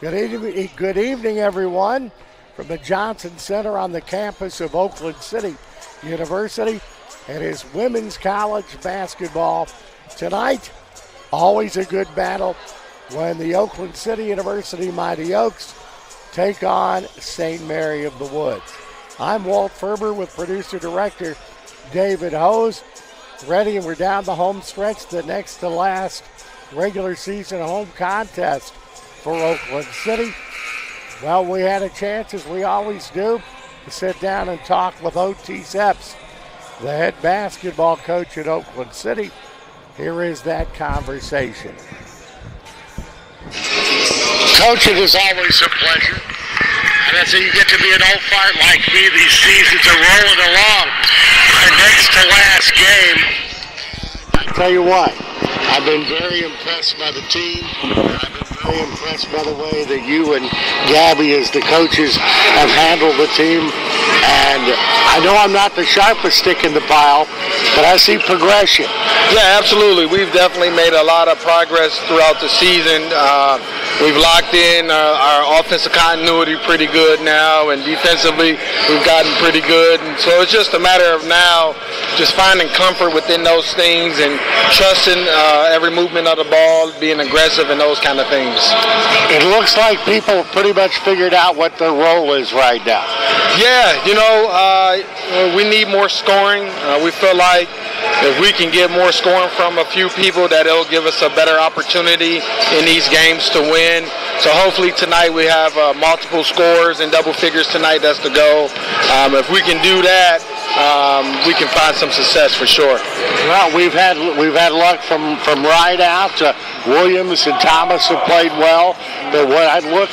Good evening, everyone, from the Johnson Center on the campus of Oakland City University. It is women's college basketball tonight. Always a good battle when the Oakland City University Mighty Oaks take on St. Mary of the Woods. I'm Walt Ferber with producer-director David Hose. Ready, and we're down the home stretch, the next to last regular season home contest for Oakland City. Well, we had a chance, as we always do, to sit down and talk with O.T. Seps, the head basketball coach at Oakland City. Here is that conversation. Coach, it is always a pleasure. And that's how you get to be an old fart like me. These seasons are rolling along. Our next to last game. I tell you what, I've been very impressed by the team. I've been very impressed by the way that you and Gabby, as the coaches, have handled the team. And I know I'm not the sharpest stick in the pile, but I see progression. Yeah, absolutely. We've definitely made a lot of progress throughout the season. We've locked in our offensive continuity pretty good now, and defensively we've gotten pretty good. And so it's just a matter of now just finding comfort within those things and trusting every movement of the ball, being aggressive and those kind of things. It looks like people have pretty much figured out what their role is right now. Yeah, we need more scoring. We feel like if we can get more scoring from a few people, that it'll give us a better opportunity in these games to win. So hopefully tonight we have multiple scores and double figures tonight. That's the goal. If we can do that, we can find some success for sure. Well, we've had luck from right out. Williams and Thomas have played well. But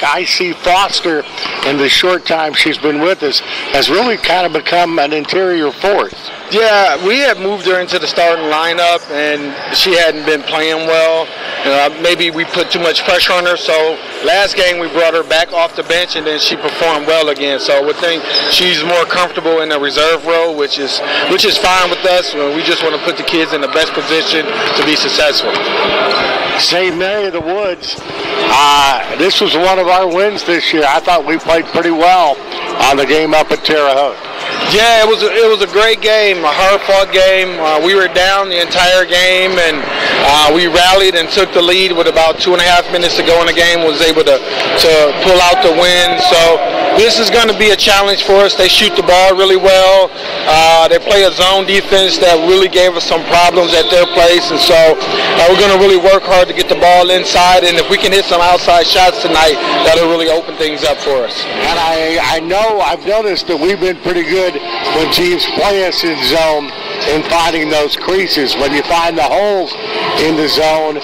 I see Foster in the short time she's been with us has really kind of become an interior force. Yeah, we had moved her into the starting lineup, and she hadn't been playing well. Maybe we put too much pressure on her, so last game we brought her back off the bench, and then she performed well again. So we think she's more comfortable in the reserve role, which is fine with us. We just want to put the kids in the best position to be successful. St. Mary of the Woods, this was one of our wins this year. I thought we played pretty well on the game up at Terre Haute. Yeah, it was a great game, a hard-fought game. We were down the entire game, and we rallied and took the lead with about 2.5 minutes to go in the game, was able to pull out the win. So this is going to be a challenge for us. They shoot the ball really well. They play a zone defense that really gave us some problems at their place, and so we're going to really work hard to get the ball inside, and if we can hit some outside shots tonight, that'll really open things up for us. And I've noticed that we've been pretty good when teams play us in zone in finding those creases. When you find the holes in the zone,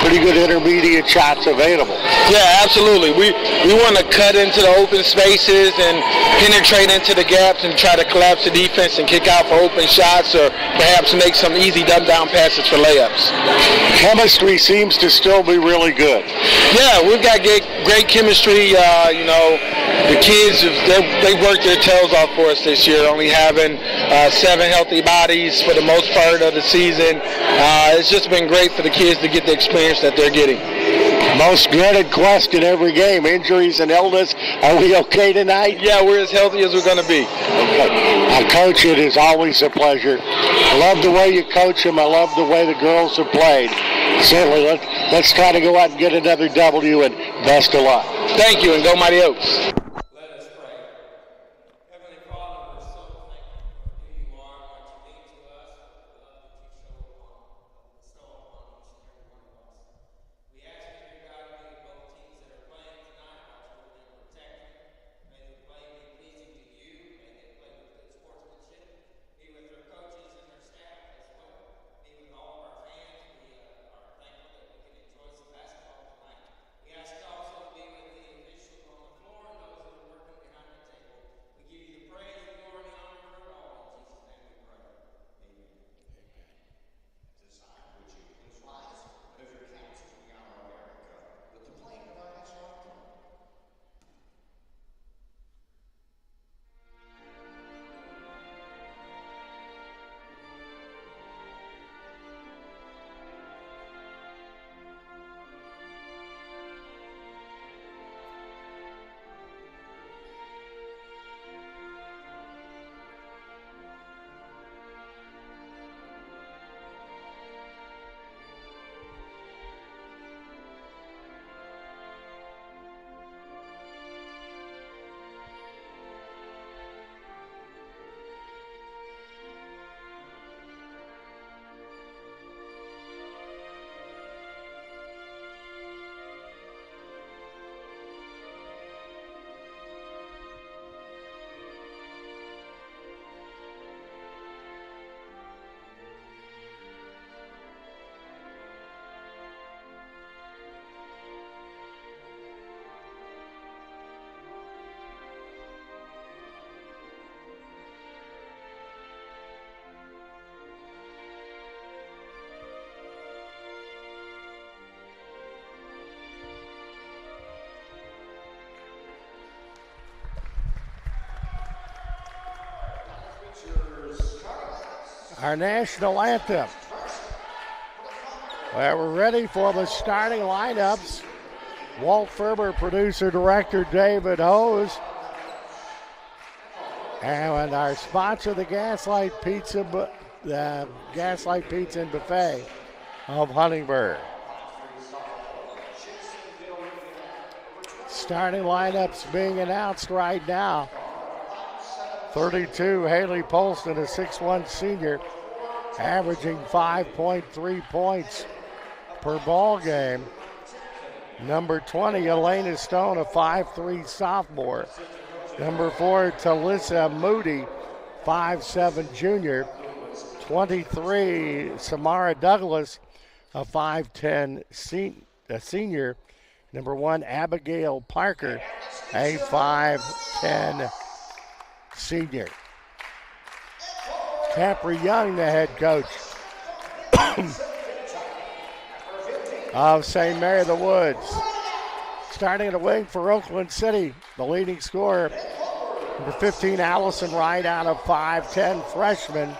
pretty good intermediate shots available. Yeah, absolutely. We want to cut into the open spaces and penetrate into the gaps and try to collapse the defense and kick out for open shots, or perhaps make some easy dumb-down passes for layups. Chemistry seems to still be really good. Yeah, we've got great chemistry. The kids, they worked their tails off for us this year, only having 7 healthy bodies for the most part of the season. It's just been great for the kids to get the experience that they're getting. Most dreaded question every game, injuries and illness. Are we okay tonight? Yeah, we're as healthy as we're going to be. Okay. Coach, it is always a pleasure. I love the way you coach them. I love the way the girls have played. Certainly, let's try to go out and get another W, and best of luck. Thank you, and go Mighty Oaks. We ask also to be with the officials on the floor and those our national anthem. Well, we're ready for the starting lineups. Walt Ferber, producer, director David Hose. And our sponsor, the Gaslight Pizza and Buffet of Huntingburg. Starting lineups being announced right now. 32, Haley Polston, a 6'1 senior, averaging 5.3 points per ball game. Number 20, Elena Stone, a 5'3 sophomore. Number 4, Talissa Moody, 5'7 junior. 23, Samara Douglas, a 5'10 senior. Number 1, Abigail Parker, a 5'10 senior. Capri Young, the head coach of St. Mary of the Woods. Starting at the wing for Oakland City, the leading scorer, number 15, Allison Wright, out of 5'10 freshman,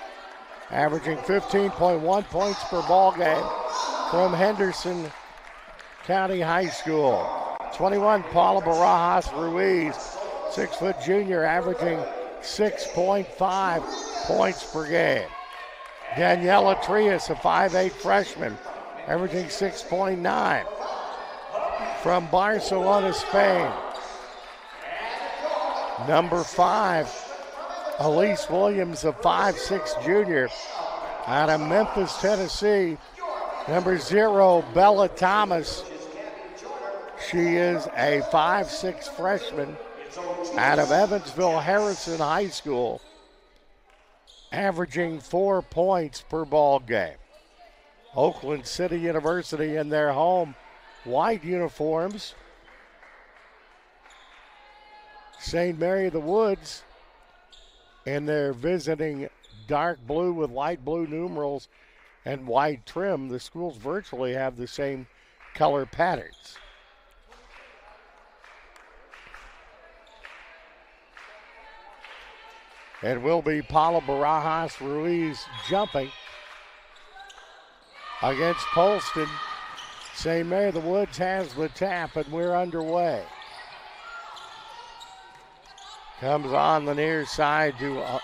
averaging 15.1 points per ball game from Henderson County High School. 21, Paula Barajas Ruiz, 6' junior, averaging 6.5 points per game. Daniela Trias, a 5'8 freshman, averaging 6.9. From Barcelona, Spain. Number 5, Elise Williams, a 5'6 junior, out of Memphis, Tennessee. Number 0, Bella Thomas. She is a 5'6 freshman out of Evansville Harrison High School, averaging 4 points per ball game. Oakland City University in their home white uniforms. St. Mary of the Woods in their visiting dark blue with light blue numerals and white trim. The schools virtually have the same color patterns. It will be Paula Barajas Ruiz jumping against Polston. St. Mary of the Woods has the tap, and we're underway. Comes on the near side to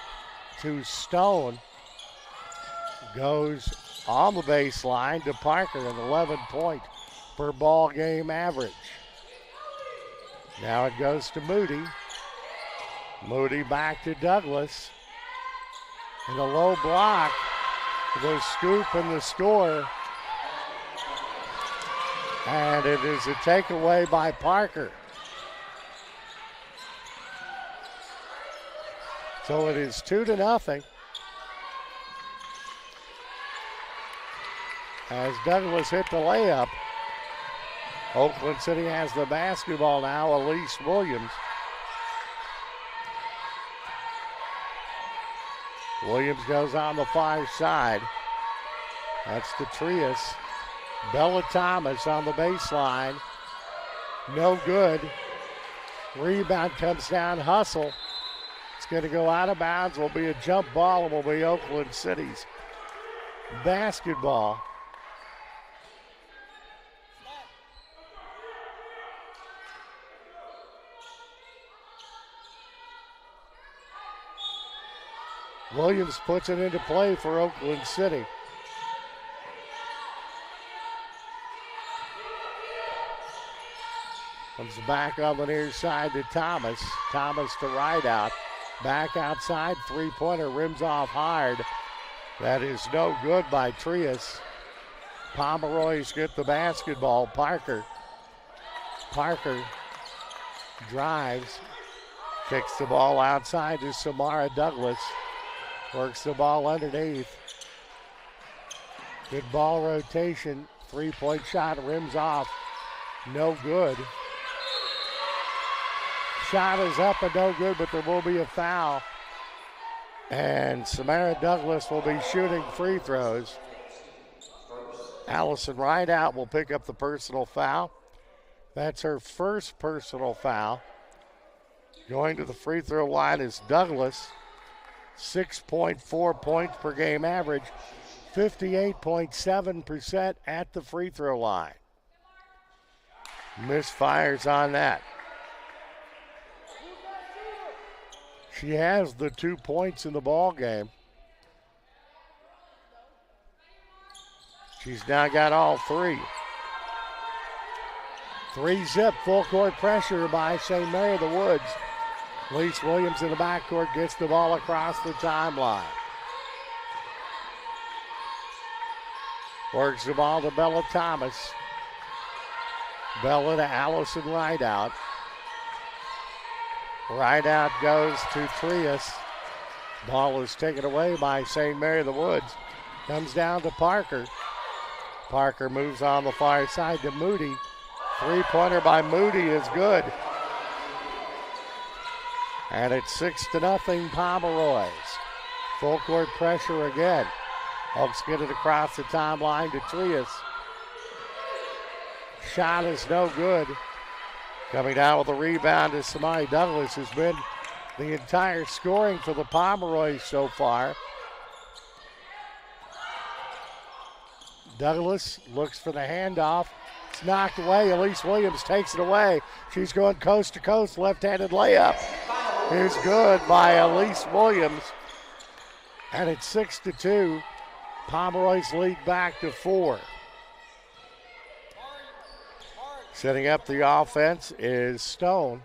Stone. Goes on the baseline to Parker, an 11-point per ball game average. Now it goes to Moody. Moody back to Douglas. And a low block. The scoop and the score. And it is a takeaway by Parker. So it is 2-0. As Douglas hit the layup. Oakland City has the basketball now. Elise Williams. Williams goes on the far side. That's the Trias. Bella Thomas on the baseline. No good. Rebound comes down. Hustle. It's going to go out of bounds. Will be a jump ball and will be Oakland City's basketball. Williams puts it into play for Oakland City. Comes back on the near side to Thomas. Thomas to right out. Back outside, three-pointer, rims off hard. That is no good by Trias. Pomeroy's get the basketball. Parker drives. Kicks the ball outside to Samara Douglas. Works the ball underneath. Good ball rotation. Three-point shot, rims off. No good. Shot is up and no good, but there will be a foul. And Samara Douglas will be shooting free throws. Allison Rideout will pick up the personal foul. That's her first personal foul. Going to the free throw line is Douglas. 6.4 points per game average, 58.7% at the free throw line. Misfires on that. She has the 2 points in the ball game. She's now got all 3. 3-zip, full court pressure by St. Mary of the Woods. Elise Williams in the backcourt gets the ball across the timeline. Works the ball to Bella Thomas. Bella to Allison Rideout. Rideout goes to Trias. Ball is taken away by St. Mary of the Woods. Comes down to Parker. Parker moves on the far side to Moody. Three-pointer by Moody is good. And it's 6-0 Pomeroys. Full court pressure again. Hawks get it across the timeline to Trias. Shot is no good. Coming down with a rebound is Samari Douglas, who's been the entire scoring for the Pomeroys so far. Douglas looks for the handoff. It's knocked away. Elise Williams takes it away. She's going coast to coast. Left-handed layup is good by Elise Williams. And it's 6-2. Pomeroys lead back to 4. Setting up the offense is Stone.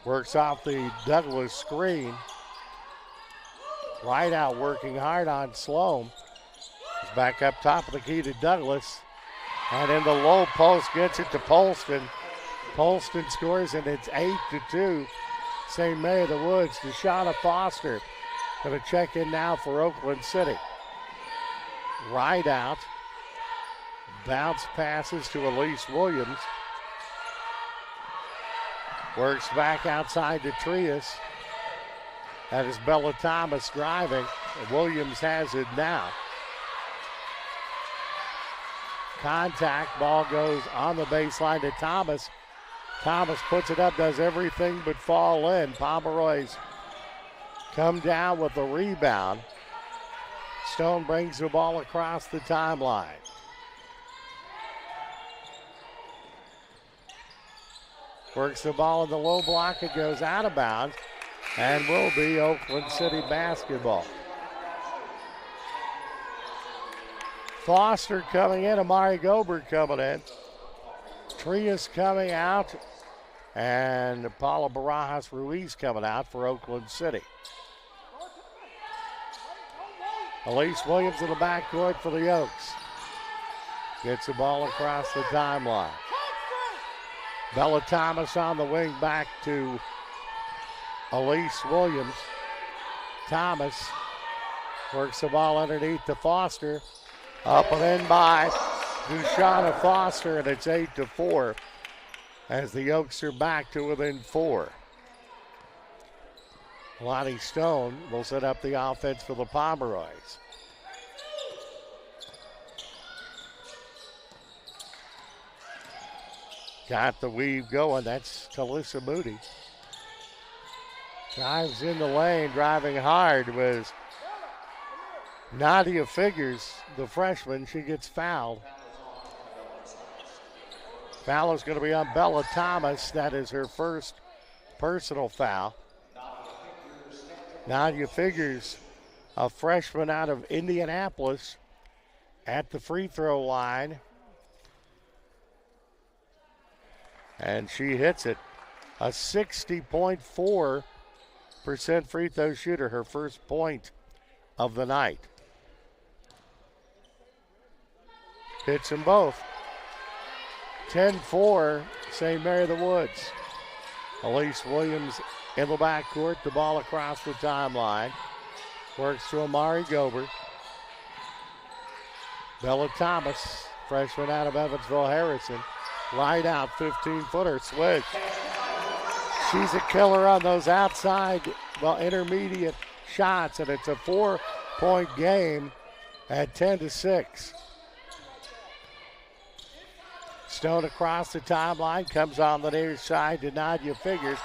Works off the Douglas screen. Rideout working hard on Sloan. He's back up top of the key to Douglas. And in the low post gets it to Polston. Polston scores and it's 8-2. St. Mary of the Woods. Deshauna Foster going to check in now for Oakland City. Rideout. Bounce passes to Elise Williams. Works back outside to Trias. That is Bella Thomas driving. Williams has it now. Contact, ball goes on the baseline to Thomas. Thomas puts it up, does everything but fall in. Pomeroys come down with the rebound. Stone brings the ball across the timeline. Works the ball in the low block. It goes out of bounds and will be Oakland City basketball. Foster coming in. Amari Gober coming in. Trias coming out. And Paula Barajas Ruiz coming out for Oakland City. Elise Williams in the backcourt for the Oaks. Gets the ball across the timeline. Bella Thomas on the wing back to Elise Williams. Thomas works the ball underneath to Foster. Up and in by Deshauna Foster, and it's 8-4 as the Oaks are back to within 4. Lonnie Stone will set up the offense for the Pomeroys. Got the weave going. That's Talissa Moody. Drives in the lane, driving hard was Nadia Figures, the freshman. She gets fouled. Foul is going to be on Bella Thomas. That is her first personal foul. Nadia Figures, a freshman out of Indianapolis, at the free throw line. And she hits it. A 60.4% free throw shooter, her first point of the night. Hits them both. 10-4, St. Mary of the Woods. Elise Williams in the backcourt, the ball across the timeline. Works to Amari Gober. Bella Thomas, freshman out of Evansville Harrison. Light out, 15-footer, switch. She's a killer on those outside, intermediate shots, and it's a 4-point game at 10-6. Stone across the timeline, comes on the near side to Nadia Figures.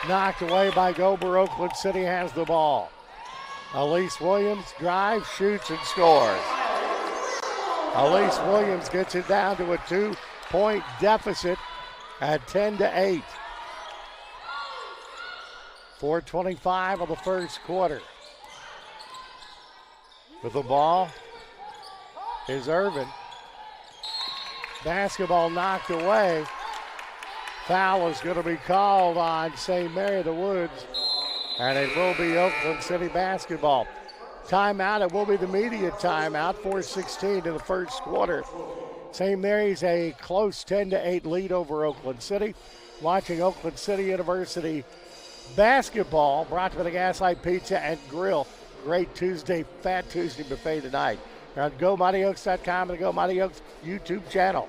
Knocked away by Gober. Oakland City has the ball. Elise Williams drives, shoots, and scores. Elise Williams gets it down to a 2-point deficit at 10-8. 4:25 of the first quarter. With the ball is Irvin. Basketball knocked away. Foul is going to be called on St. Mary of the Woods, and it will be Oakland City basketball. Timeout, it will be the media timeout, 4:16 in the first quarter. St. Mary's a close 10-8 lead over Oakland City. Watching Oakland City University basketball, brought to you by the Gaslight Pizza and Grill. Great Tuesday, Fat Tuesday buffet tonight. You're on GoMightyOaks.com and the Go Mighty Oaks YouTube channel.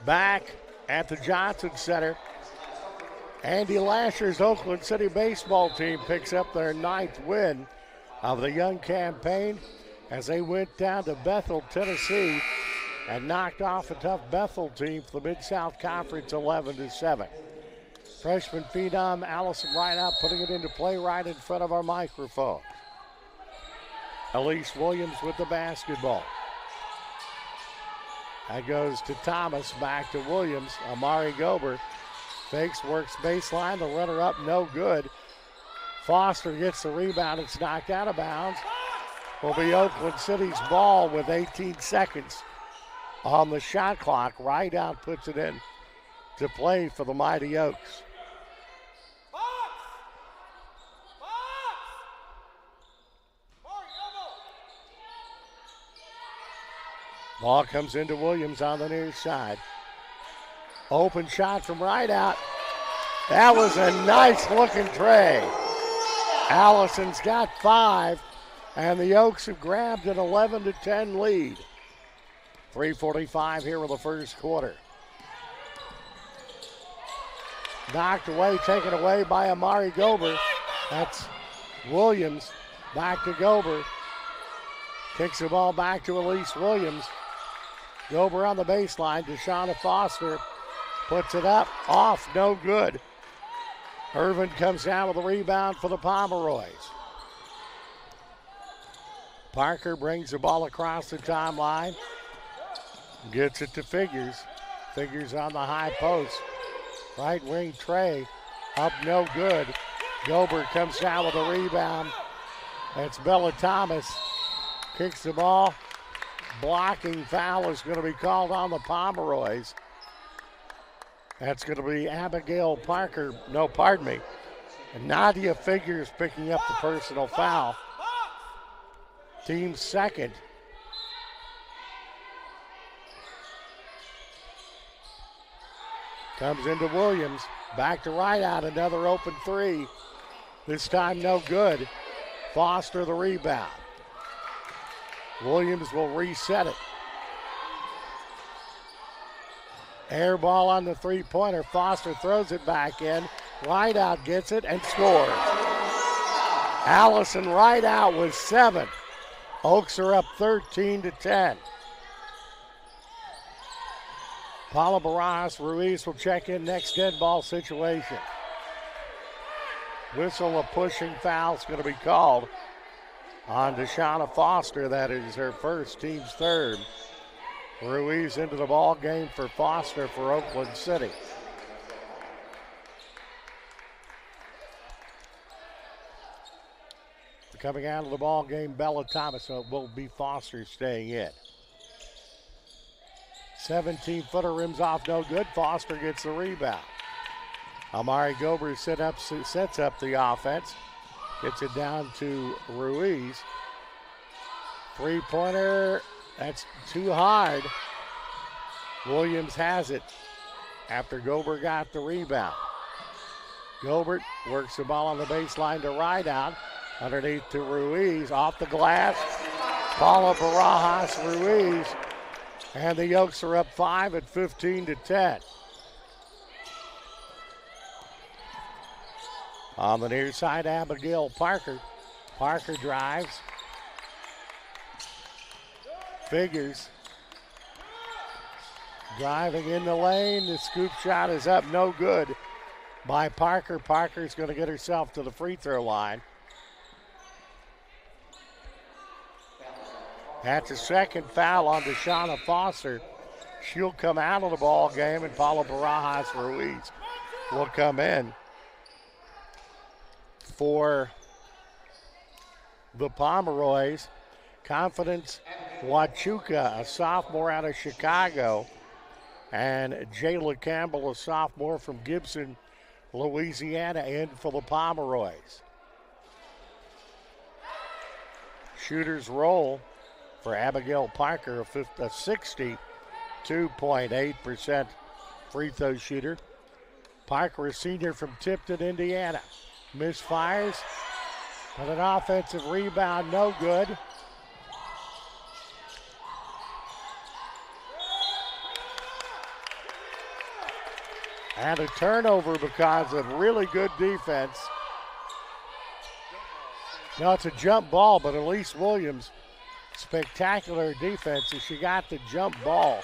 Back at the Johnson Center, Andy Lasher's Oakland City baseball team picks up their 9th win of the young campaign as they went down to Bethel, Tennessee, and knocked off a tough Bethel team for the Mid-South Conference 11-7. Freshman phenom Allison Rideout putting it into play right in front of our microphone. Elise Williams with the basketball. That goes to Thomas, back to Williams. Amari Gober fakes, works baseline. The runner up, no good. Foster gets the rebound. It's knocked out of bounds. Will be Oakland City's ball with 18 seconds on the shot clock. Rideout puts it in to play for the Mighty Oaks. Ball comes into Williams on the near side. Open shot from Rideout. That was a nice looking tray. Allison's got 5, and the Oaks have grabbed an 11-10 lead. 3:45 here in the first quarter. Knocked away, taken away by Amari Gober. That's Williams. Back to Gober. Kicks the ball back to Elise Williams. Gober on the baseline. Deshauna Foster puts it up. Off. No good. Irvin comes down with a rebound for the Pomeroys. Parker brings the ball across the timeline. Gets it to Figures. Figures on the high post. Right wing Trey. Up no good. Gober comes down with a rebound. That's Bella Thomas. Kicks the ball. Blocking foul is going to be called on the Pomeroys. That's going to be Abigail Parker. No, pardon me. And Nadia Figures picking up the personal foul. Team's second. Comes into Williams. Back to Rideout. Another open three. This time no good. Foster the rebound. Williams will reset it. Air ball on the three-pointer. Foster throws it back in. Rideout gets it and scores. Allison Rideout with 7. Oaks are up 13-10. Paula Barajas Ruiz will check in next dead ball situation. Whistle, a pushing foul is going to be called on Deshauna Foster. That is her first, team's third. Ruiz into the ball game for Foster for Oakland City. Coming out of the ball game, Bella Thomas, so it will be Foster staying in. 17-footer rims off, no good. Foster gets the rebound. Amari Gober sets up the offense. Gets it down to Ruiz. Three-pointer, that's too hard. Williams has it after Gober got the rebound. Gobert works the ball on the baseline to Rideout. Underneath to Ruiz, off the glass. Paula Barajas, Ruiz. And the Yokes are up 5 at 15-10. On the near side, Abigail Parker. Parker drives. Figures. Driving in the lane. The scoop shot is up, no good by Parker. Parker's going to get herself to the free throw line. That's a second foul on Deshauna Foster. She'll come out of the ball game, and Paula Barajas Ruiz will come in for the Pomeroys. Confidence Huachuca, a sophomore out of Chicago, and Jayla Campbell, a sophomore from Gibson, Louisiana, in for the Pomeroys. Shooters roll for Abigail Parker, a 62.8% free throw shooter. Parker, a senior from Tipton, Indiana. Misfires, but an offensive rebound, no good. And a turnover because of really good defense. No, it's a jump ball, but Elise Williams, spectacular defense as she got the jump ball.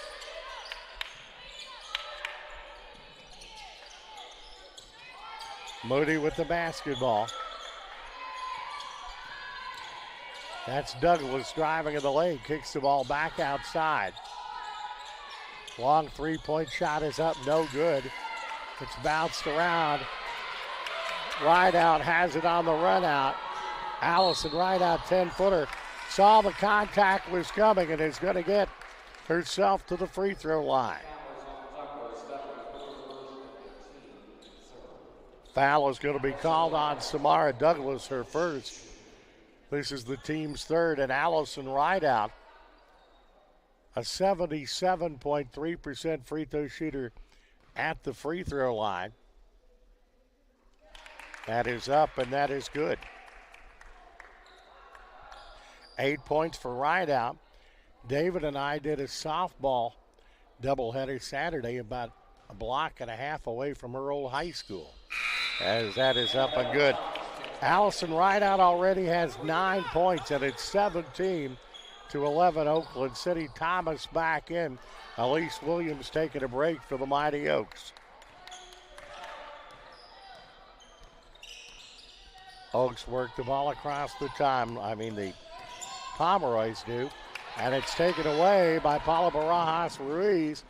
Moody with the basketball. That's Douglas driving in the lane, kicks the ball back outside. Long three-point shot is up, no good. It's bounced around. Rideout has it on the run out. Allison Rideout, 10-footer. Saw the contact was coming and is going to get herself to the free throw line. Foul is going to be called on Samara Douglas, her first. This is the team's third, and Allison Rideout, a 77.3% free throw shooter at the free throw line. That is up, and that is good. 8 points for Rideout. David and I did a softball doubleheader Saturday about a block and a half away from her old high school. As that is up and good. Allison Rideout already has 9 points, and it's 17-11 Oakland City. Thomas back in. Elise Williams taking a break for the Mighty Oaks. Oaks work the ball across the time. The Pomeroys do. And it's taken away by Paula Barajas Ruiz.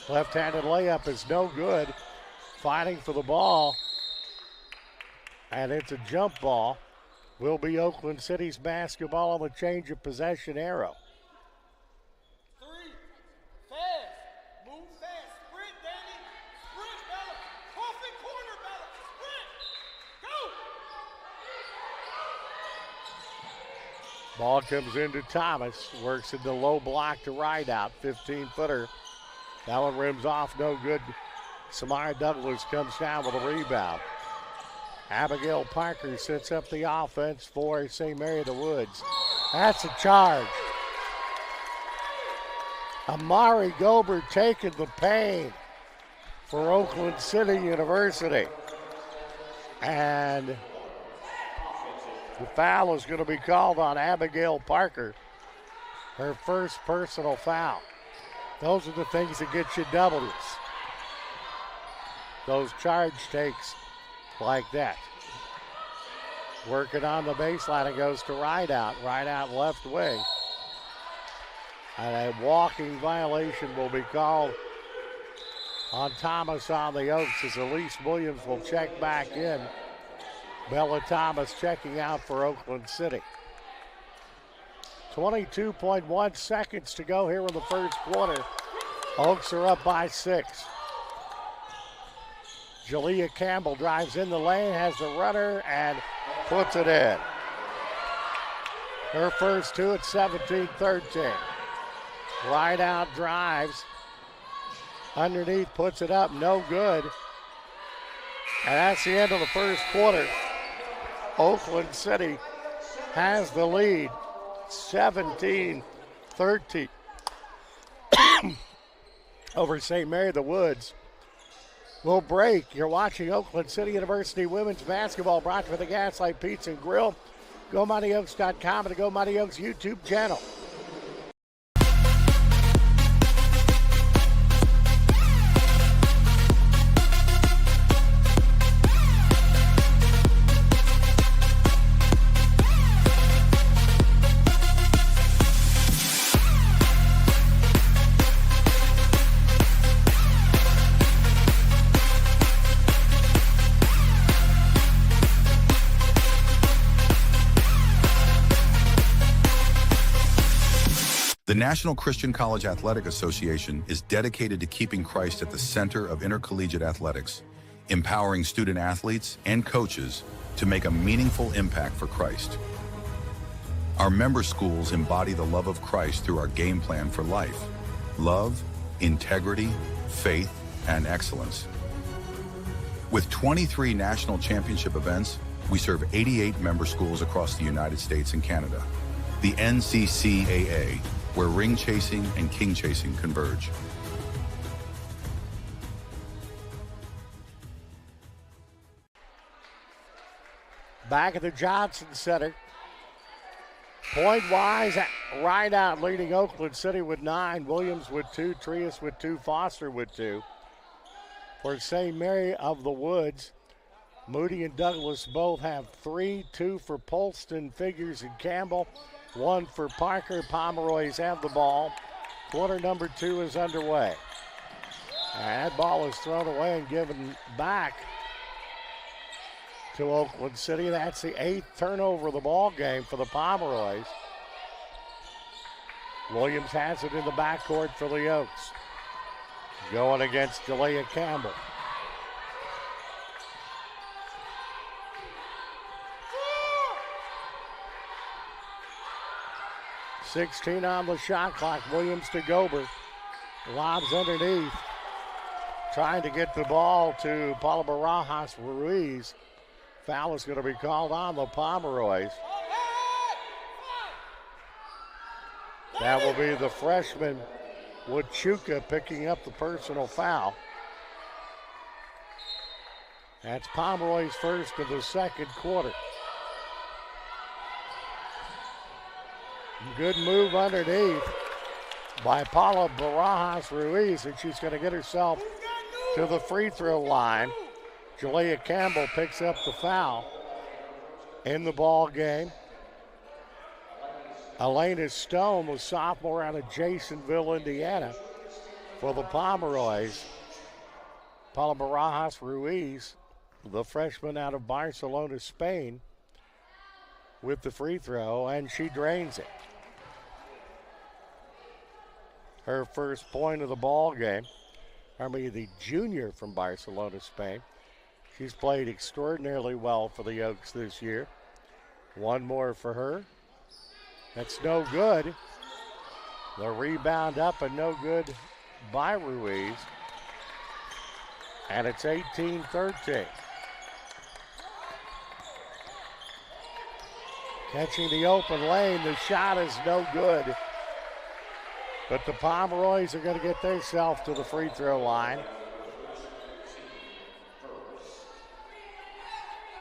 Left-handed layup is no good. Fighting for the ball. And it's a jump ball. Will be Oakland City's basketball on the change of possession arrow. Three, fast, move fast, sprint, Danny, sprint, Bella, coffee corner, Bella, sprint, go! Ball comes into Thomas, works in the low block to Rideout, 15-footer. That one rims off, no good. Samara Douglas comes down with a rebound. Abigail Parker sets up the offense for St. Mary of the Woods. That's a charge. Amari Gober taking the pain for Oakland City University. And the foul is going to be called on Abigail Parker. Her first personal foul. Those are the things that get you doubles. Those charge takes like that. Working on the baseline, it goes to Rideout. Rideout left wing. And a walking violation will be called on Thomas on the Oaks as Elise Williams will check back in. Bella Thomas checking out for Oakland City. 22.1 seconds to go here in the first quarter. Oaks are up by 6. Jalea Campbell drives in the lane, has the runner, and puts it in. Her first two at 17-13. Right out drives. Underneath, puts it up, no good. And that's the end of the first quarter. Oakland City has the lead, 17-13 over St. Mary of the Woods. We'll break. You're watching Oakland City University Women's Basketball, brought to you by the Gaslight Pizza and Grill. GoMightyOaks.com and the Go Mighty Oaks YouTube channel. The National Christian College Athletic Association is dedicated to keeping Christ at the center of intercollegiate athletics, empowering student athletes and coaches to make a meaningful impact for Christ. Our member schools embody the love of Christ through our game plan for life: love, integrity, faith, and excellence. With 23 national championship events, we serve 88 member schools across the United States and Canada. The NCCAA, where ring chasing and king chasing converge. Back at the Johnson Center. Point-wise, right out leading Oakland City with 9. Williams with 2, Trias with 2, Foster with 2. For St. Mary of the Woods, Moody and Douglas both have 3, 2 for Polston, Figures, and Campbell. 1 for Parker. Pomeroys have the ball. Quarter number 2 is underway. And that ball is thrown away and given back to Oakland City. That's the 8th turnover of the ball game for the Pomeroys. Williams has it in the backcourt for the Oaks. Going against Jalea Campbell. .16 on the shot clock. Williams to Gober. Lobs underneath. Trying to get the ball to Paula Barajas Ruiz. Foul is going to be called on the Pomeroys. That will be the freshman Wachuka picking up the personal foul. That's Pomeroy's first of the second quarter. Good move underneath by Paula Barajas Ruiz, and she's going to get herself to the free throw line. Jalea Campbell picks up the foul in the ball game. Elena Stone, the sophomore out of Jasonville, Indiana, for the Pomeroys. Paula Barajas Ruiz, the freshman out of Barcelona, Spain, with the free throw, and she drains it. Her first point of the ball game. The junior from Barcelona, Spain. She's played extraordinarily well for the Oaks this year. One more for her. That's no good. The rebound up and no good by Ruiz. And it's 18-13. Catching the open lane, the shot is no good. But the Pomeroys are going to get themselves to the free throw line.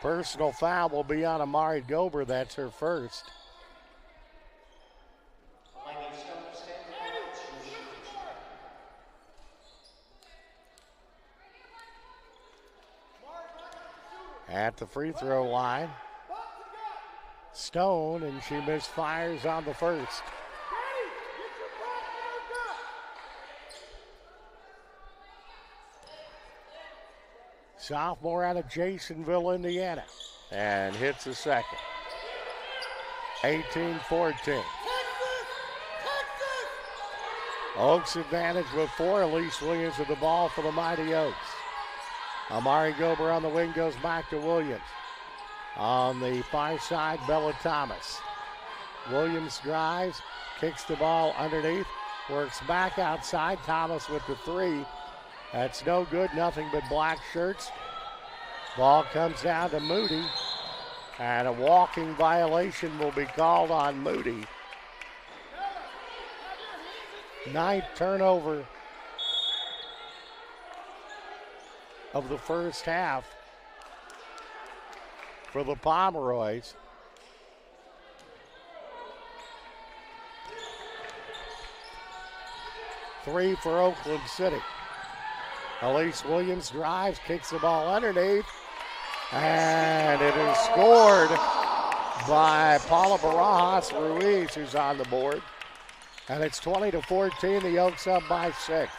Personal foul will be on Amari Gober. That's her first. At the free throw line, Stone, and she misfires on the first. Sophomore out of Jasonville, Indiana. and hits the second. 18-14. Oaks advantage with 4. Elise Williams with the ball for the Mighty Oaks. Amari Gober on the wing goes back to Williams. On the far side, Bella Thomas. Williams drives, kicks the ball underneath, works back outside. Thomas with the 3. That's no good, nothing but black shirts. Ball comes down to Moody, and a walking violation will be called on Moody. 9th turnover of the first half for the Pomeroys. Three for Oakland City. Elise Williams drives, kicks the ball underneath, and it is scored by Paula Barajas Ruiz, who's on the board. And it's 20-14, the Oaks up by 6.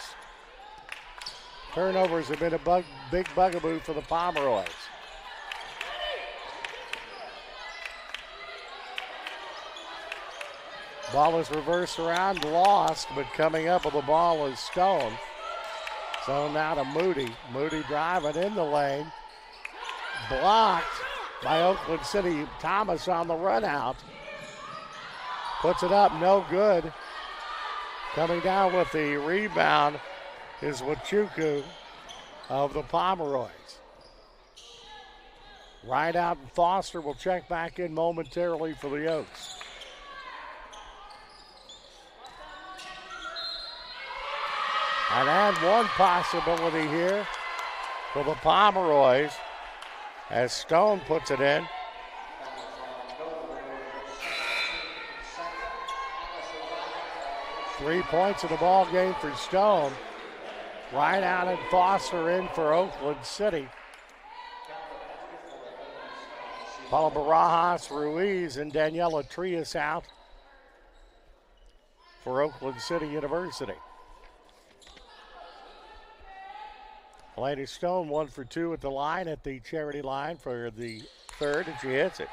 Turnovers have been a big bugaboo for the Pomeroys. Ball is reversed around, lost, but coming up with the ball is Stone. So now to Moody. Moody driving in the lane. Blocked by Oakland City. Thomas on the run out. Puts it up, no good. Coming down with the rebound is Wachuku of the Pomeroys. Right out, and Foster will check back in momentarily for the Oaks. And add one possibility here for the Pomeroys as Stone puts it in. Three points in the ball game for Stone. Right out and Foster in for Oakland City. Paula Barajas Ruiz and Daniela Trias out for Oakland City University. Lady Stone 1 for 2 at the line, at the charity line for the third, and she hits it.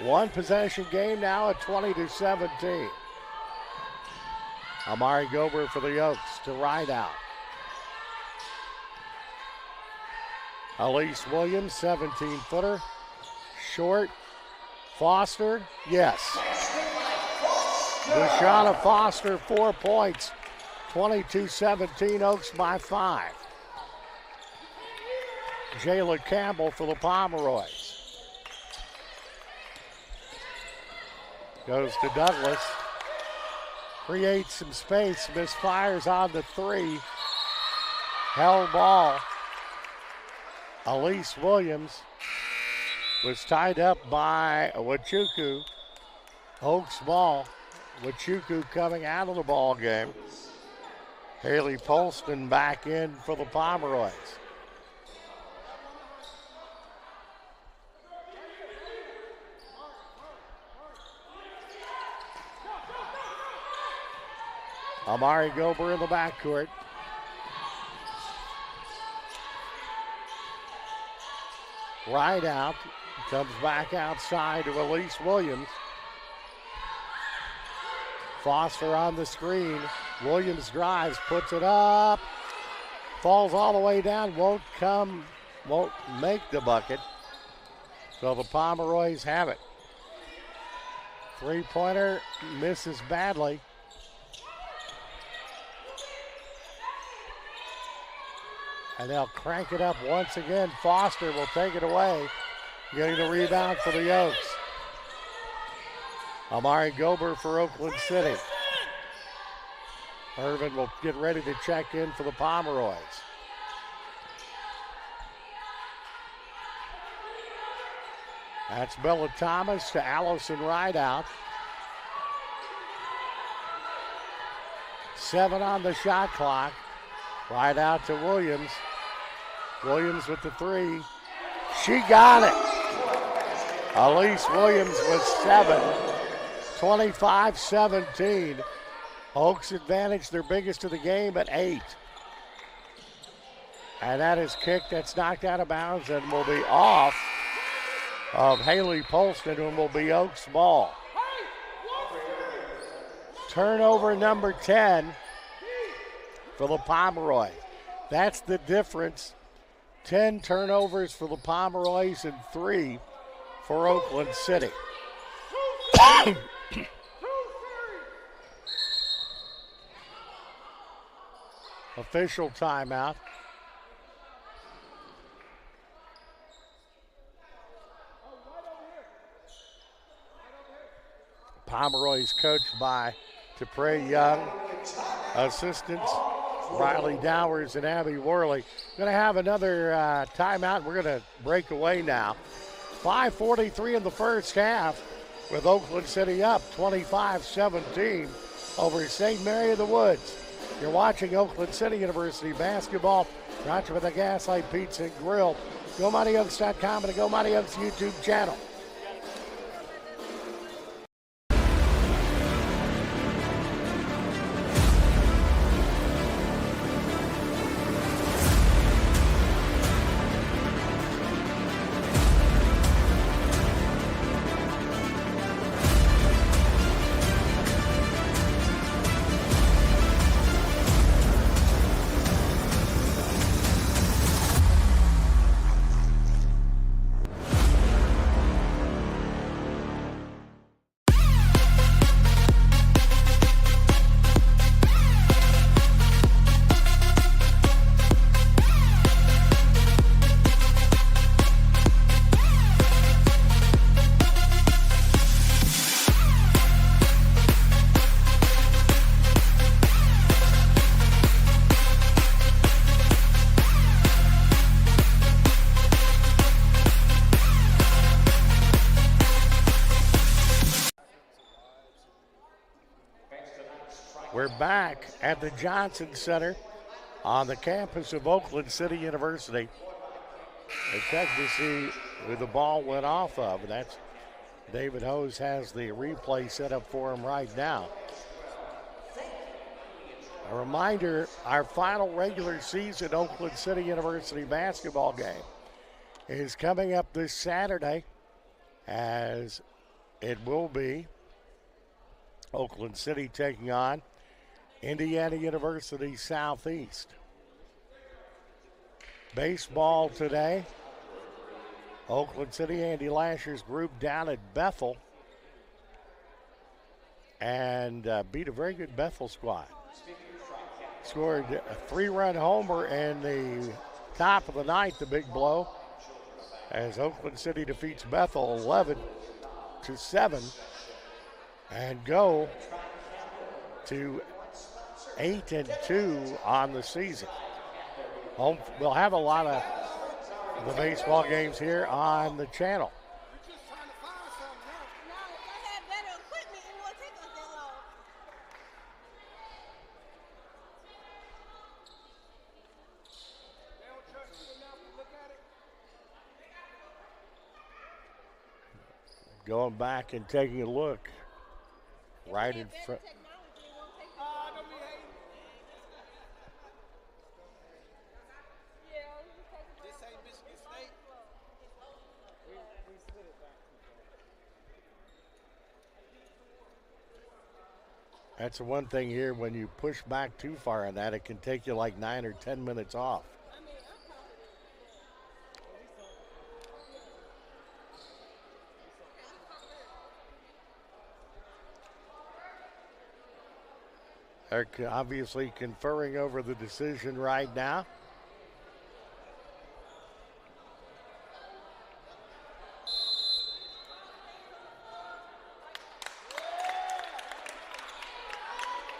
One possession game now at 20-17. Amari Gober for the Oaks to right out. Elise Williams, 17-footer. Short. Foster, yes. Deshauna Foster, 4 points. 22-17, Oaks by 5. Jayla Campbell for the Pomeroys. Goes to Douglas. Creates some space. Misfires on the 3. Held ball. Elise Williams was tied up by Wachuku. Oaks ball. Wachuku coming out of the ball game. Haley Polston back in for the Pomeroys. Amari Gober in the backcourt. Right out. Comes back outside to Elise Williams. Foster on the screen. Williams drives, puts it up. Falls all the way down, won't make the bucket. So the Pomeroys have it. Three-pointer misses badly. And they'll crank it up once again. Foster will take it away. Getting the rebound for the Oaks. Amari Gober for Oakland City. Irvin will get ready to check in for the Pomeroys. That's Bella Thomas to Allison Rideout. 7 on the shot clock. Rideout to Williams. Williams with the 3. She got it. Elise Williams with 7. 25-17. Oaks advantage, their biggest of the game at 8. And that is kicked. That's knocked out of bounds and will be off of Haley Polston, and will be Oaks ball. Turnover number 10 for the Pomeroy. That's the difference. 10 turnovers for the Pomeroys and 3 for Oakland City. Official timeout. Pomeroy's coached by Tepray Young. Assistants Riley Dowers and Abby Worley. Going to have another timeout. We're going to break away now. 5:43 in the first half with Oakland City up 25-17 over St. Mary of the Woods. You're watching Oakland City University basketball, brought to you by the Gaslight Pizza and Grill. GoMightyOaks.com and the Go Mighty Oaks YouTube channel. We're back at the Johnson Center on the campus of Oakland City University. And check to see who the ball went off of. That's David Hose has the replay set up for him right now. A reminder, our final regular season Oakland City University basketball game is coming up this Saturday, as it will be Oakland City taking on Indiana University Southeast. Baseball today. Oakland City, Andy Lasher's group down at Bethel and beat a very good Bethel squad. Scored a 3-run homer in the top of the ninth, the big blow, as Oakland City defeats Bethel 11-7 and go to 8-2 on the season. We'll have a lot of the baseball games here on the channel. Going back and taking a look right in front. That's the one thing here, when you push back too far on that, it can take you like 9 or 10 minutes off. They're obviously conferring over the decision right now.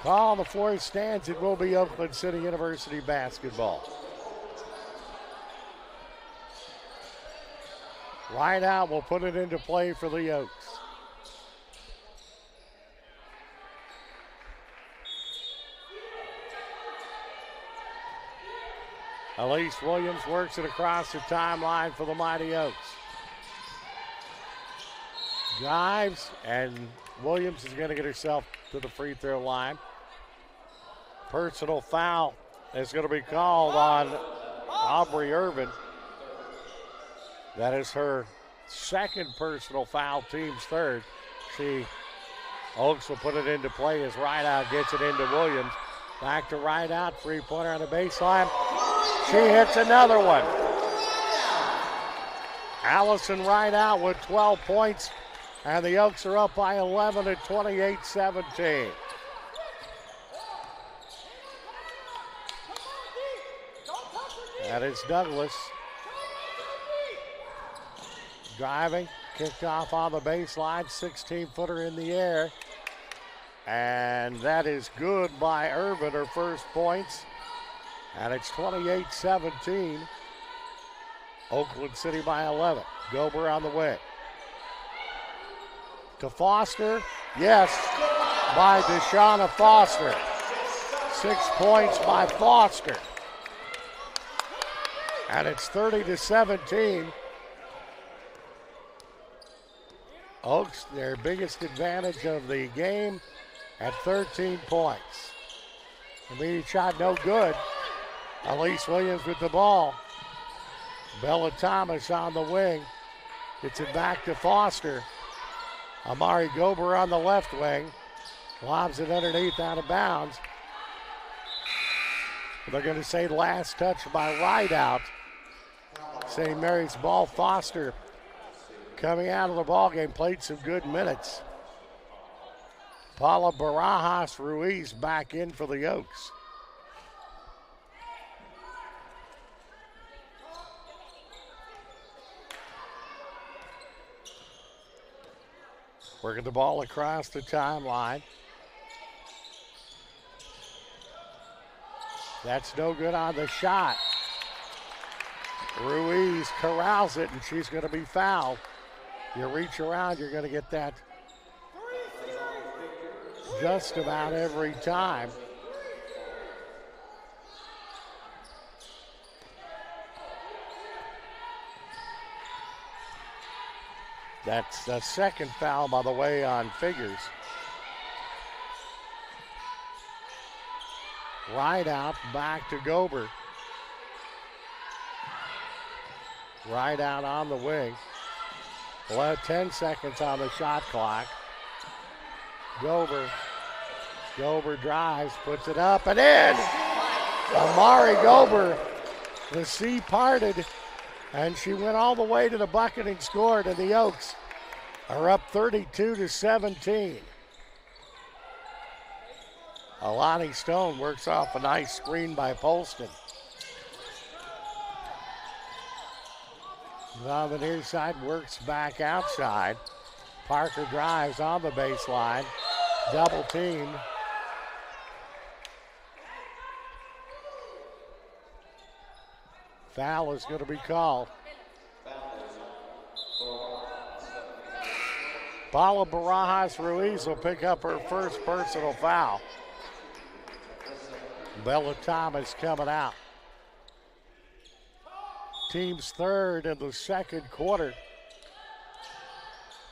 Call on the floor stands. It will be Oakland City University basketball. Right out, we'll put it into play for the Oaks. Elise Williams works it across the timeline for the Mighty Oaks. Drives, and Williams is going to get herself to the free throw line. Personal foul is going to be called on Aubrey Irvin. That is her second personal foul, team's third. Oaks will put it into play as Rideout gets it into Williams. Back to Rideout, three-pointer on the baseline. She hits another one. Allison Rideout with 12 points, and the Oaks are up by 11 at 28-17. That is Douglas. Driving, kicked off on the baseline, 16-footer in the air. And that is good by Irvin, her first points. And it's 28-17. Oakland City by 11. Gober on the way. To Foster, yes, by Deshauna Foster. 6 points by Foster. And it's 30-17. Oaks, their biggest advantage of the game at 13 points. Immediate shot no good. Elise Williams with the ball. Bella Thomas on the wing. Gets it back to Foster. Amari Gober on the left wing. Lobs it underneath out of bounds. They're going to say last touch by Rideout. St. Mary's ball. Foster coming out of the ball game, played some good minutes. Paula Barajas Ruiz back in for the Oaks. Working the ball across the timeline. That's no good on the shot. Ruiz corrals it, and she's going to be fouled. You reach around, you're going to get that just about every time. That's the second foul, by the way, on Figures. Rideout back to Gober. Rideout on the wing. 10 seconds on the shot clock. Gober drives, puts it up and in. Amari Gober, the sea parted, and she went all the way to the bucket and scored, and the Oaks are up 32-17. Alani Stone works off a nice screen by Polston. On the near side, works back outside. Parker drives on the baseline. Double team. Foul is going to be called. Paula Barajas Ruiz will pick up her first personal foul. Bella Thomas coming out. Team's third in the second quarter.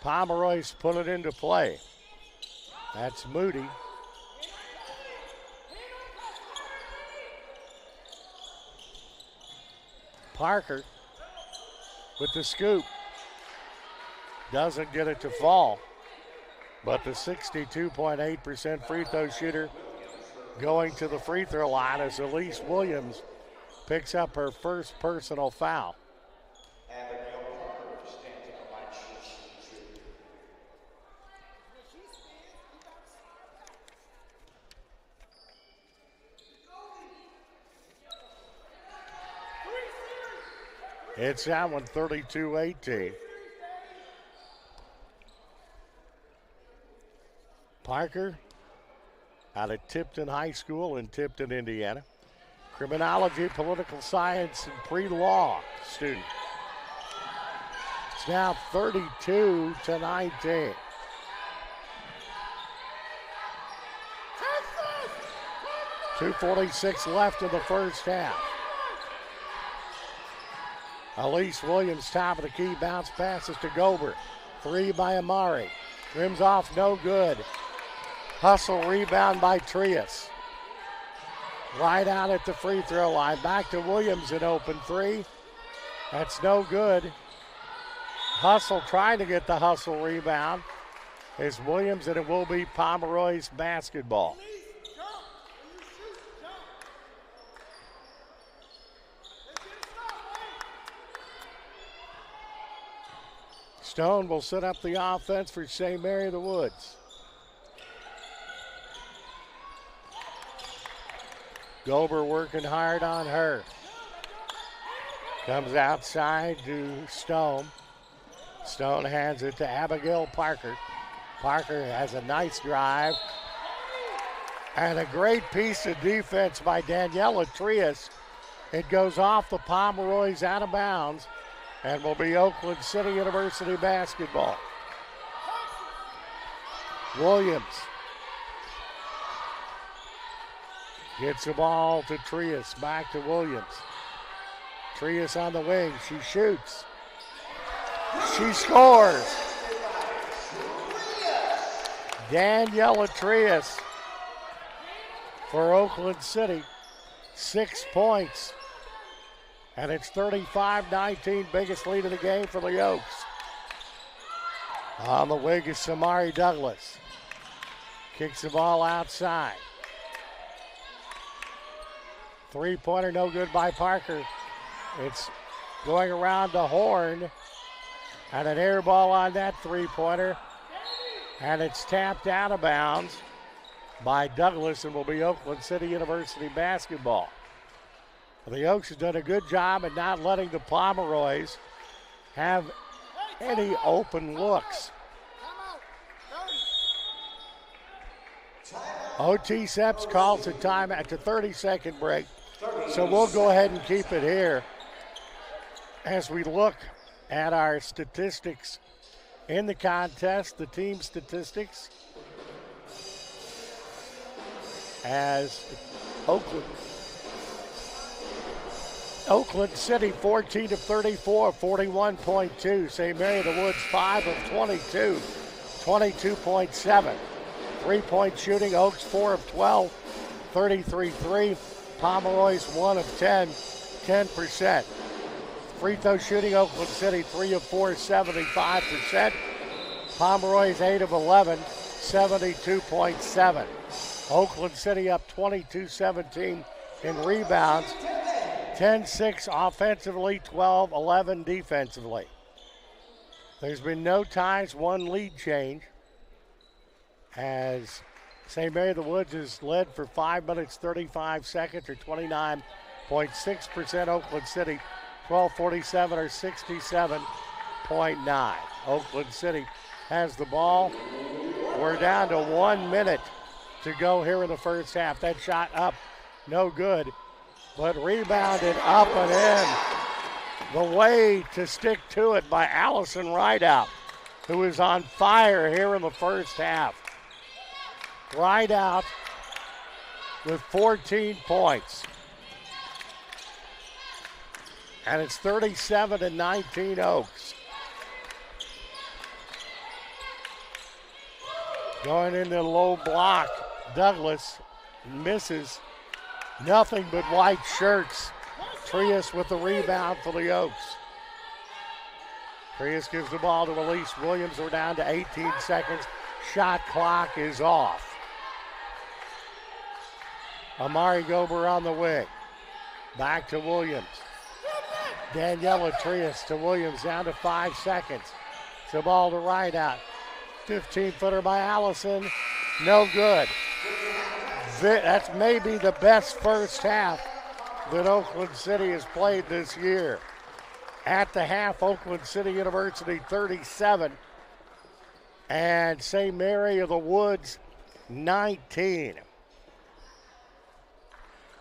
Pomeroy's put it into play. That's Moody. Parker with the scoop. Doesn't get it to fall. But the 62.8% free throw shooter going to the free throw line as Elise Williams picks up her first personal foul. It's that one, 32-18. Parker out of Tipton High School in Tipton, Indiana. Criminology, political science, and pre-law student. It's now 32-19. .246 left in the first half. Elise Williams, top of the key, bounce passes to Gober. Three by Amari. Rims off, no good. Hustle rebound by Trias. right out at the free throw line. Back to Williams, an open three. That's no good. Hustle trying to get the hustle rebound is Williams, and it will be Pomeroy's basketball. Stone will set up the offense for St. Mary of the Woods. Gober working hard on her. Comes outside to Stone. Stone hands it to Abigail Parker. Parker has a nice drive. And a great piece of defense by Daniela Trias. It goes off the Pomeroys out of bounds and will be Oakland City University basketball. Williams gets the ball to Trias, back to Williams. Trias on the wing, she shoots. She scores. Daniela Trias for Oakland City, 6 points. And it's 35-19, biggest lead of the game for the Oaks. On the wing is Samari Douglas. Kicks the ball outside. Three-pointer no good by Parker. It's going around the horn. And an air ball on that three-pointer. And it's tapped out of bounds by Douglas and will be Oakland City University basketball. The Oaks have done a good job at not letting the Pomeroys have any open looks. OT Seps calls a time at the 30-second break. So we'll go ahead and keep it here as we look at our statistics in the contest, the team statistics, as Oakland City 14 of 34, 41.2. St. Mary of the Woods 5 of 22, 22.7. Three-point shooting, Oaks 4 of 12, 33-3. Pomeroys 1 of 10, 10%. Free throw shooting, Oakland City 3 of 4, 75%. Pomeroys 8 of 11, 72.7. Oakland City up 22-17 in rebounds. 10-6 offensively, 12-11 defensively. There's been no ties, one lead change, as St. Mary of the Woods is led for 5 minutes, 35 seconds, or 29.6%. Oakland City, 12:47 or 67.9. Oakland City has the ball. We're down to 1 minute to go here in the first half. That shot up, no good. But rebounded up and in. The way to stick to it by Allison Rideout, who is on fire here in the first half. Rideout with 14 points. And it's 37-19 Oaks. Going into the low block, Douglas misses. Nothing but white shirts. Trias with the rebound for the Oaks. Trias gives the ball to Elise Williams. We're down to 18 seconds. Shot clock is off. Amari Gober on the wing. Back to Williams. Daniela Trias to Williams, down to 5 seconds. The ball to Rideout. 15-footer by Allison. No good. That's maybe the best first half that Oakland City has played this year. At the half, Oakland City University 37 and St. Mary of the Woods 19.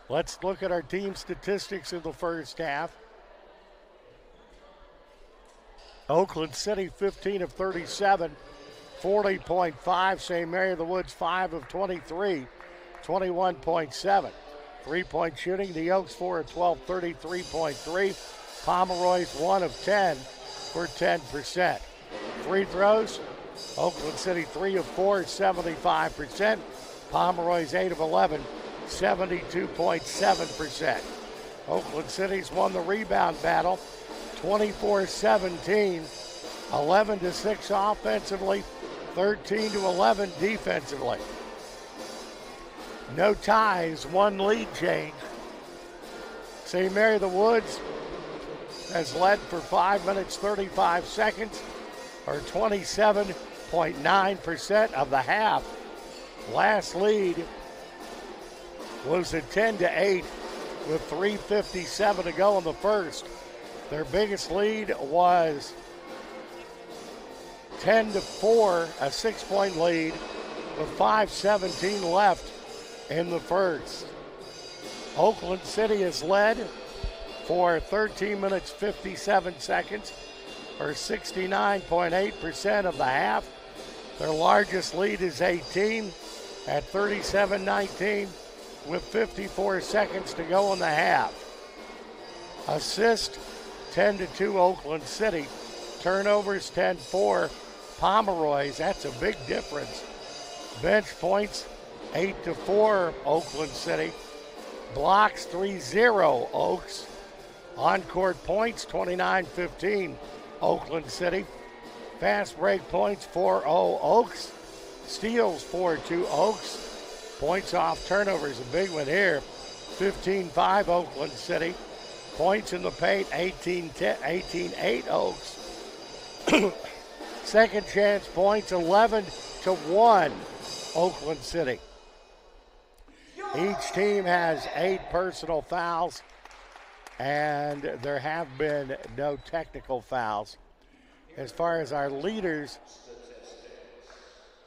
Let's look at our team statistics in the first half. Oakland City 15 of 37, 40.5. St. Mary of the Woods 5 of 23, 21.7. Three-point shooting, the Oaks 4 of 12, 33.3. Pomeroys 1 of 10 for 10%. Free throws, Oakland City 3 of 4, 75%. Pomeroys 8 of 11, 72.7%. Oakland City's won the rebound battle 24-17, 11-6 offensively, 13-11 defensively. No ties, one lead change. St. Mary of the Woods has led for 5 minutes, 35 seconds, or 27.9% of the half. Last lead was a 10-8 with 3:57 to go in the first. Their biggest lead was 10-4, a 6-point lead with 5:17 left in the first. Oakland City has led for 13 minutes, 57 seconds, or 69.8% of the half. Their largest lead is 18 at 37-19 with 54 seconds to go in the half. Assist 10-2 Oakland City. Turnovers 10-4 Pomeroys. That's a big difference. Bench points 8-4 Oakland City. Blocks 3-0 Oaks. On-court points 29-15 Oakland City. Fast break points 4-0 Oaks. Steals 4-2 Oaks. Points off turnovers, a big one here. 15-5 Oakland City. Points in the paint 18-8 Oaks. Second chance points 11-1 Oakland City. Each team has 8 personal fouls, and there have been no technical fouls. As far as our leaders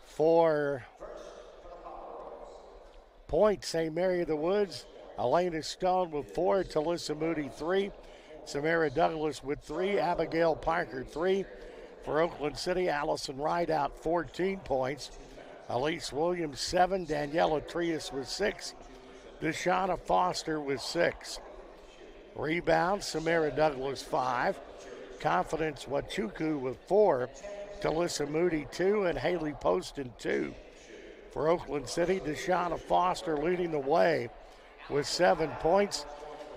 for points, St. Mary of the Woods, Elena Stone with 4, Talissa Moody 3, Samara Douglas with 3, Abigail Parker 3. For Oakland City, Allison Rideout 14 points, Elise Williams 7, Daniela Trias with 6, Deshauna Foster with 6. Rebounds, Samara Douglas 5, Confidence Wachuku with 4, Talissa Moody 2, and Haley Poston 2. For Oakland City, Deshauna Foster leading the way with 7 points.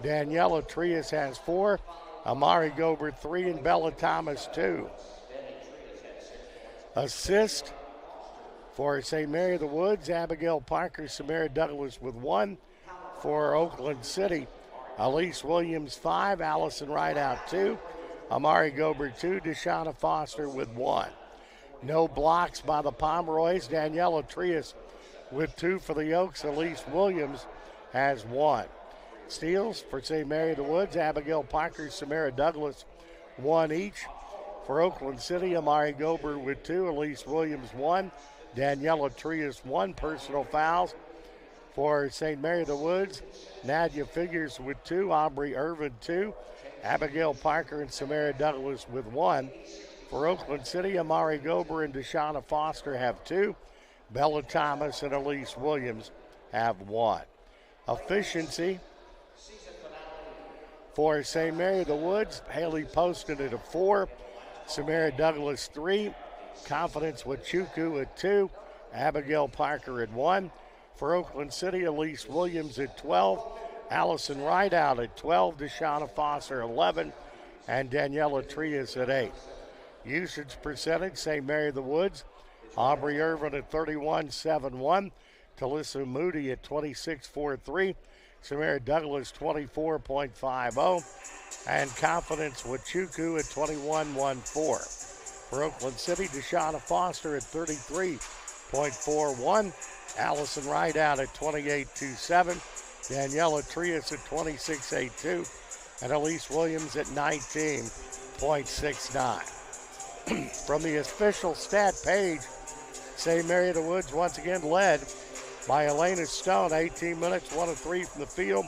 Daniela Trias has 4, Amari Gobert 3, and Bella Thomas 2. Assist for St. Mary of the Woods, Abigail Parker, Samara Douglas with 1. For Oakland City, Elise Williams 5, Allison Rideout 2, Amari Gobert 2, Deshauna Foster with 1. No blocks by the Pomeroys. Daniela Trias with 2 for the Oaks. Elise Williams has 1. Steals for St. Mary of the Woods, Abigail Parker, Samara Douglas 1 each. For Oakland City, Amari Gobert with 2, Elise Williams 1, Daniela Trias 1. Personal fouls for St. Mary of the Woods, Nadia Figures with 2, Aubrey Irvin 2, Abigail Parker and Samara Douglas with 1. For Oakland City, Amari Gobert and Deshauna Foster have 2. Bella Thomas and Elise Williams have 1. Efficiency for St. Mary of the Woods, Haley Poston at a 4, Samara Douglas 3, Confidence Wachuku at 2, Abigail Parker at 1. For Oakland City, Elise Williams at 12, Allison Rideout at 12, Deshauna Foster 11, and Daniela Trias at 8. Usage percentage, St. Mary of the Woods, Aubrey Irvin at 31.71, Talissa Moody at 26.43, Samara Douglas 24.50, and Confidence Wachuku at 21.14. For Oakland City, Deshauna Foster at 33.41, Allison Rideout at 28.27, Daniela Trias at 26.82, and Elise Williams at 19.69. From the official stat page, St. Mary of the Woods once again led by Elena Stone, 18 minutes, 1 of 3 from the field,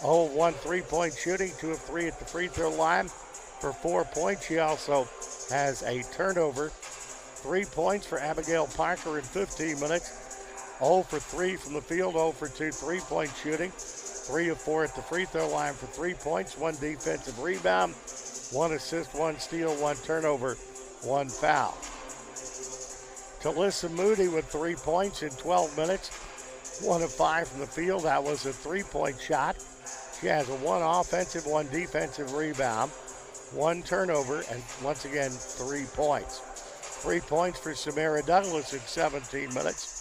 0 of 1 3-point shooting, 2 of 3 at the free throw line for 4 points. She also has a turnover. 3 points for Abigail Parker in 15 minutes. 0 for 3 from the field, 0 for 2 3-point shooting. 3 of 4 at the free throw line for 3 points, 1 defensive rebound, 1 assist, 1 steal, 1 turnover, 1 foul. Talissa Moody with 3 points in 12 minutes. 1 of 5 from the field. That was a 3-point shot. She has a 1 offensive, 1 defensive rebound, 1 turnover, and once again, 3 points. 3 points for Samara Douglas in 17 minutes.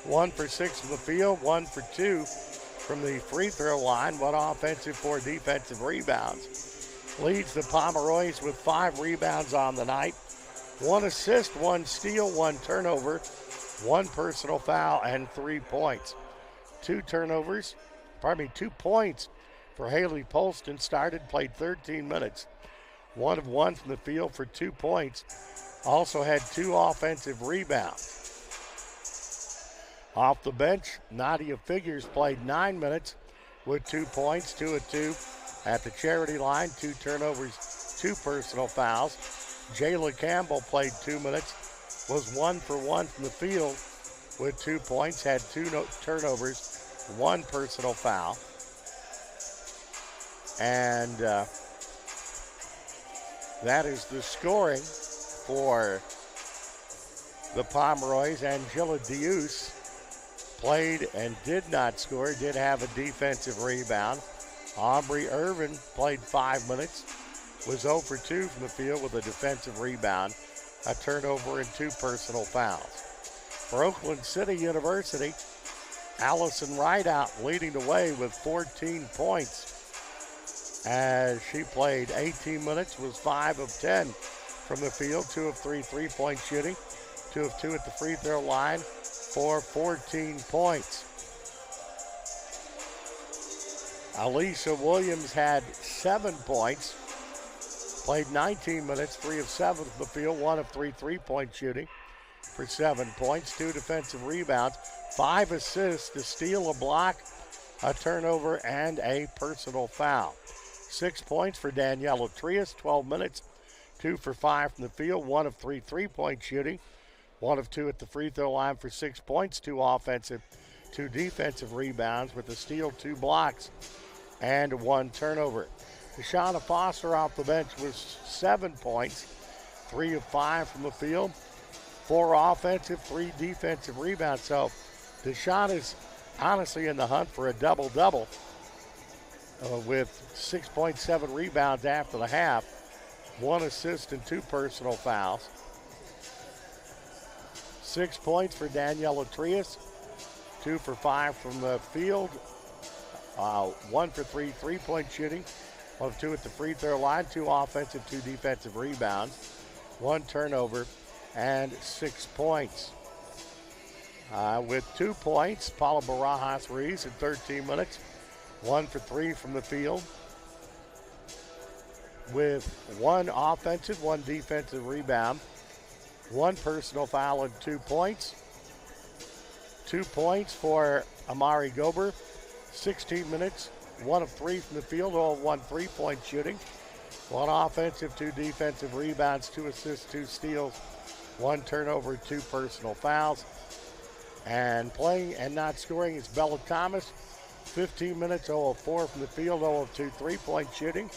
1 for 6 from the field, 1 for 2 from the free throw line, 1 offensive, 4 defensive rebounds. Leads the Pomeroys with 5 rebounds on the night. 1 assist, 1 steal, 1 turnover, 1 personal foul, and 3 points. 2 points for Haley Polston. Started, played 13 minutes. 1 of 1 from the field for 2 points. Also had 2 offensive rebounds. Off the bench, Nadia Figures played 9 minutes with 2 points, 2 of 2 at the charity line, 2 turnovers, 2 personal fouls. Jayla Campbell played 2 minutes, was 1 for 1 from the field with 2 points, had 2 turnovers, 1 personal foul. And that is the scoring for the Pomeroys. Angela Dius played and did not score, did have a defensive rebound. Aubrey Irvin played 5 minutes, was 0 for 2 from the field with a defensive rebound, a turnover, and 2 personal fouls. For Oakland City University, Allison Rideout leading the way with 14 points as she played 18 minutes, was 5 of 10 from the field, 2 of 3 3-point shooting, 2 of 2 at the free throw line for 14 points. Alisa Williams had 7 points, played 19 minutes, 3 of 7 from the field, 1 of 3 3-point shooting for 7 points, 2 defensive rebounds, 5 assists, a steal, a block, a turnover, and a personal foul. 6 points for Daniela Trias, 12 minutes, 2 for 5 from the field, 1 of 3 3-point shooting, 1 of 2 at the free throw line for 6 points, 2 offensive, 2 defensive rebounds with a steal, 2 blocks, and 1 turnover. Deshauna Foster off the bench was 7 points, 3 of 5 from the field, 4 offensive, 3 defensive rebounds. So Deshauna's honestly in the hunt for a double-double with 6.7 rebounds after the half, 1 assist and 2 personal fouls. 6 points for Daniela Trias, 2 for 5 from the field, 1 for 3 3-point shooting, 1 of 2 at the free throw line, 2 offensive, 2 defensive rebounds, 1 turnover, and 6 points. With 2 points, Paula Barajas Ruiz in 13 minutes, 1 for 3 from the field, with 1 offensive, 1 defensive rebound, 1 personal foul, and 2 points. 2 points for Amari Gober, 16 minutes, 1 of 3 from the field, all 1 3-point shooting, 1 offensive, 2 defensive rebounds, 2 assists, 2 steals, 1 turnover, 2 personal fouls. And playing and not scoring is Bella Thomas, 15 minutes, 0 of 4 from the field, 0 of 2 3-point shooting,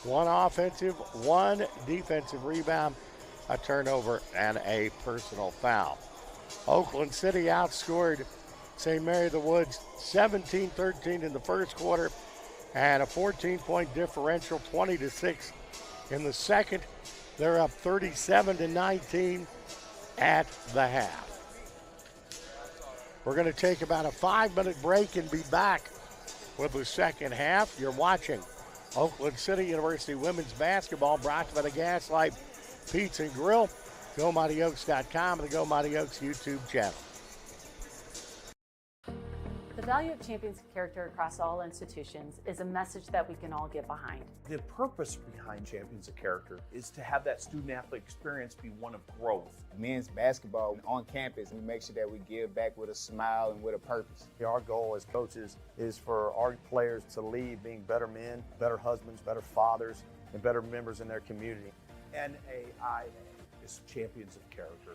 1 offensive, 1 defensive rebound, a turnover, and a personal foul. Oakland City outscored St. Mary of the Woods 17-13 in the first quarter and a 14-point differential, 20-6 in the second. They're up 37-19 at the half. We're going to take about a 5-minute break and be back with the second half. You're watching Oakland City University women's basketball, brought to you by the Gaslight Pizza and Grill, GoMightyOaks.com, and the Go Mighty Oaks YouTube channel. The value of champions of character across all institutions is a message that we can all get behind. The purpose behind Champions of Character is to have that student-athlete experience be one of growth. Men's basketball on campus, we make sure that we give back with a smile and with a purpose. Our goal as coaches is for our players to leave being better men, better husbands, better fathers, and better members in their community. NAIA is Champions of Character.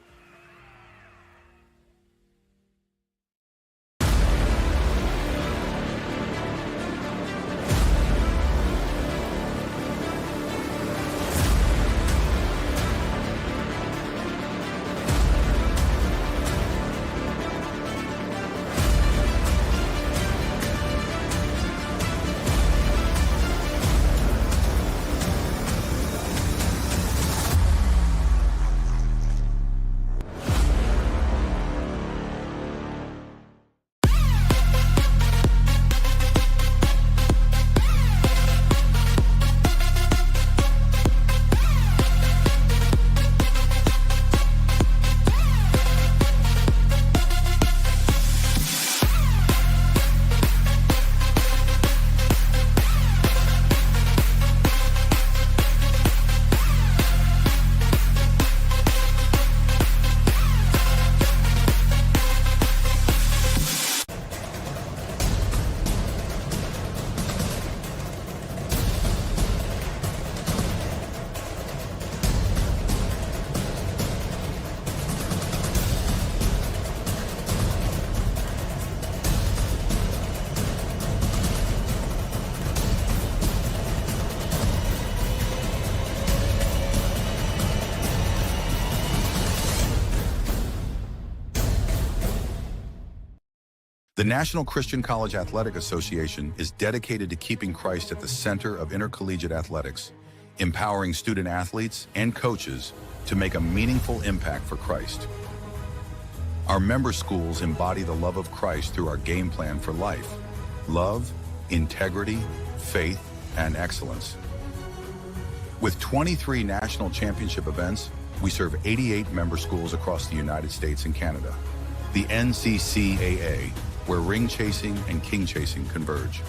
The National Christian College Athletic Association is dedicated to keeping Christ at the center of intercollegiate athletics, empowering student athletes and coaches to make a meaningful impact for Christ. Our member schools embody the love of Christ through our game plan for life: love, integrity, faith, and excellence. With 23 national championship events, we serve 88 member schools across the United States and Canada. The NCCAA, where ring chasing and king chasing converge.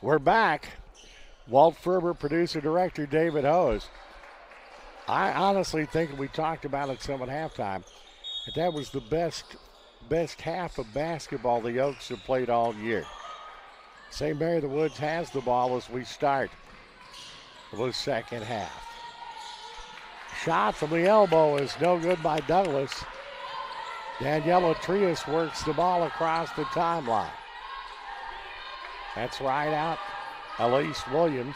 We're back. Walt Ferber, producer, director, David Hose. I honestly think we talked about it some at halftime. That was the best half of basketball the Oaks have played all year. St. Mary of the Woods has the ball as we start the second half. Shot from the elbow is no good by Douglas. Daniela Trias works the ball across the timeline. That's right out, Elise Williams.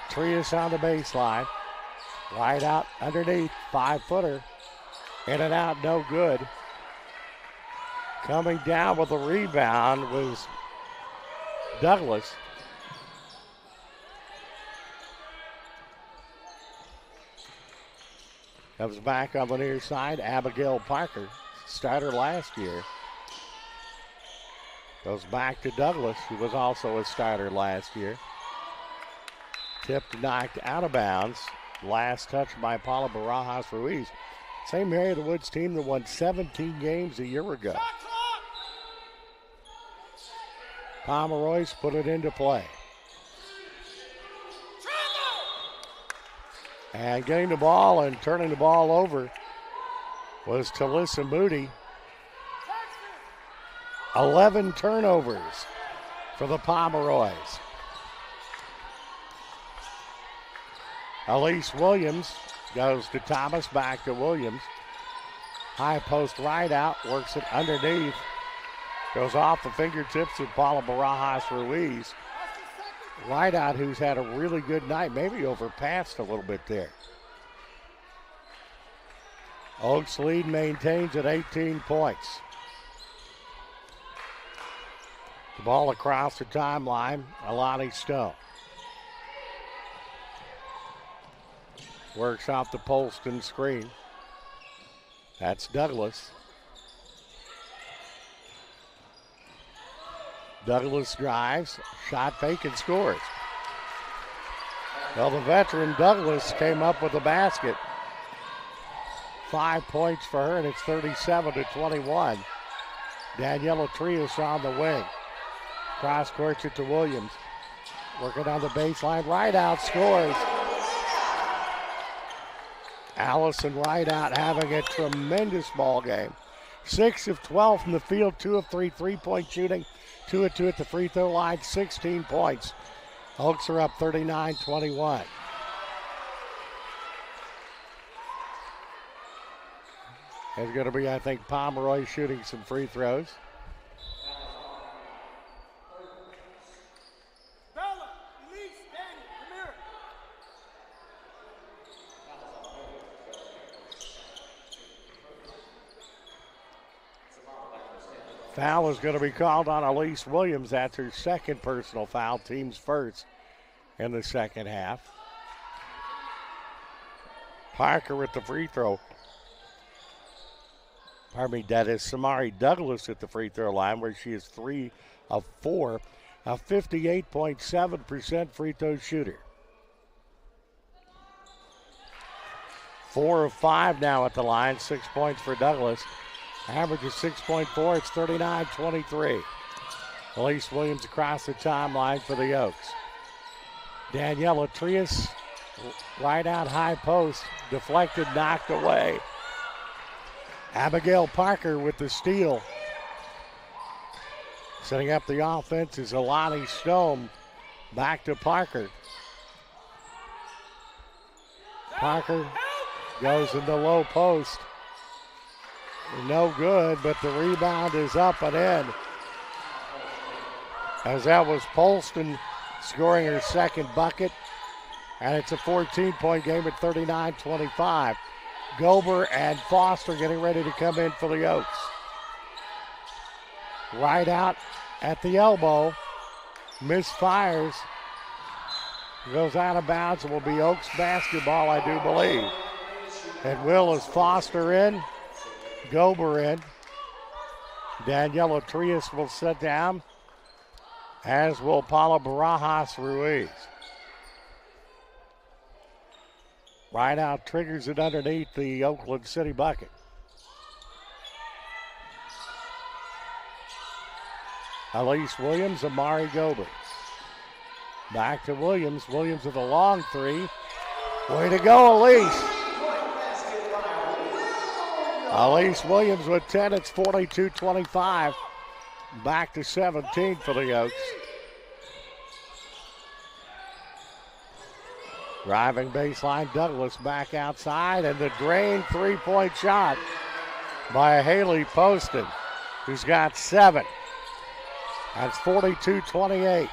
Trias on the baseline. Right out underneath, 5-footer. In and out, no good. Coming down with a rebound was Douglas. Comes back on the near side, Abigail Parker. Starter last year. Goes back to Douglas, who was also a starter last year. Tipped, knocked out of bounds. Last touch by Paula Barajas Ruiz. St. Mary of the Woods team that won 17 games a year ago. Pomeroy's put it into play. And getting the ball and turning the ball over was Talissa Moody. 11 turnovers for the Pomeroys. Elise Williams goes to Thomas, back to Williams. High post right out, works it underneath. Goes off the fingertips of Paula Barajas Ruiz. Right out, who's had a really good night, maybe overpassed a little bit there. Oaks lead maintains at 18 points. The ball across the timeline, Alani Stowe. Works off the Polston screen. That's Douglas. Douglas drives, shot fake and scores. Well, the veteran Douglas came up with a basket. 5 points for her, and it's 37-21. Daniela Trias on the wing. Cross courts it to Williams. Working on the baseline, right out, scores. Allison Rideout having a tremendous ball game. 6 of 12 from the field, 2 of 3 3-point shooting, 2 of 2 at the free throw line, 16 points. Oaks are up 39-21. It's going to be, I think, Pomeroy shooting some free throws. Bella, Elise, Danny, come here. Foul is going to be called on Elise Williams. That's her second personal foul, team's first in the second half. Parker with the free throw. Pardon me, that is Samari Douglas at the free throw line, where she is 3 of 4, a 58.7% free throw shooter. 4 of 5 now at the line, 6 points for Douglas. Average is 6.4, it's 39-23. Elise Williams across the timeline for the Oaks. Daniela Trias, right out high post, deflected, knocked away. Abigail Parker with the steal. Setting up the offense is Alani Stone. Back to Parker. Parker goes in the low post. No good, but the rebound is up and in. As that was Polston scoring her second bucket. And it's a 14-point game at 39-25. Gober and Foster getting ready to come in for the Oaks. Right out at the elbow. Misfires. Goes out of bounds and will be Oaks basketball, I do believe. And will is Foster in. Gober in. Daniela Trias will sit down, as will Paula Barajas Ruiz. Right out triggers it underneath the Oakland City bucket. Elise Williams, Amari Gober. Back to Williams. Williams with a long three. Way to go, Elise. Elise Williams with 10. It's 42-25. Back to 17 for the Oaks. Driving baseline, Douglas back outside, and the drain three-point shot by Haley Poston, who's got 7. That's 42-28.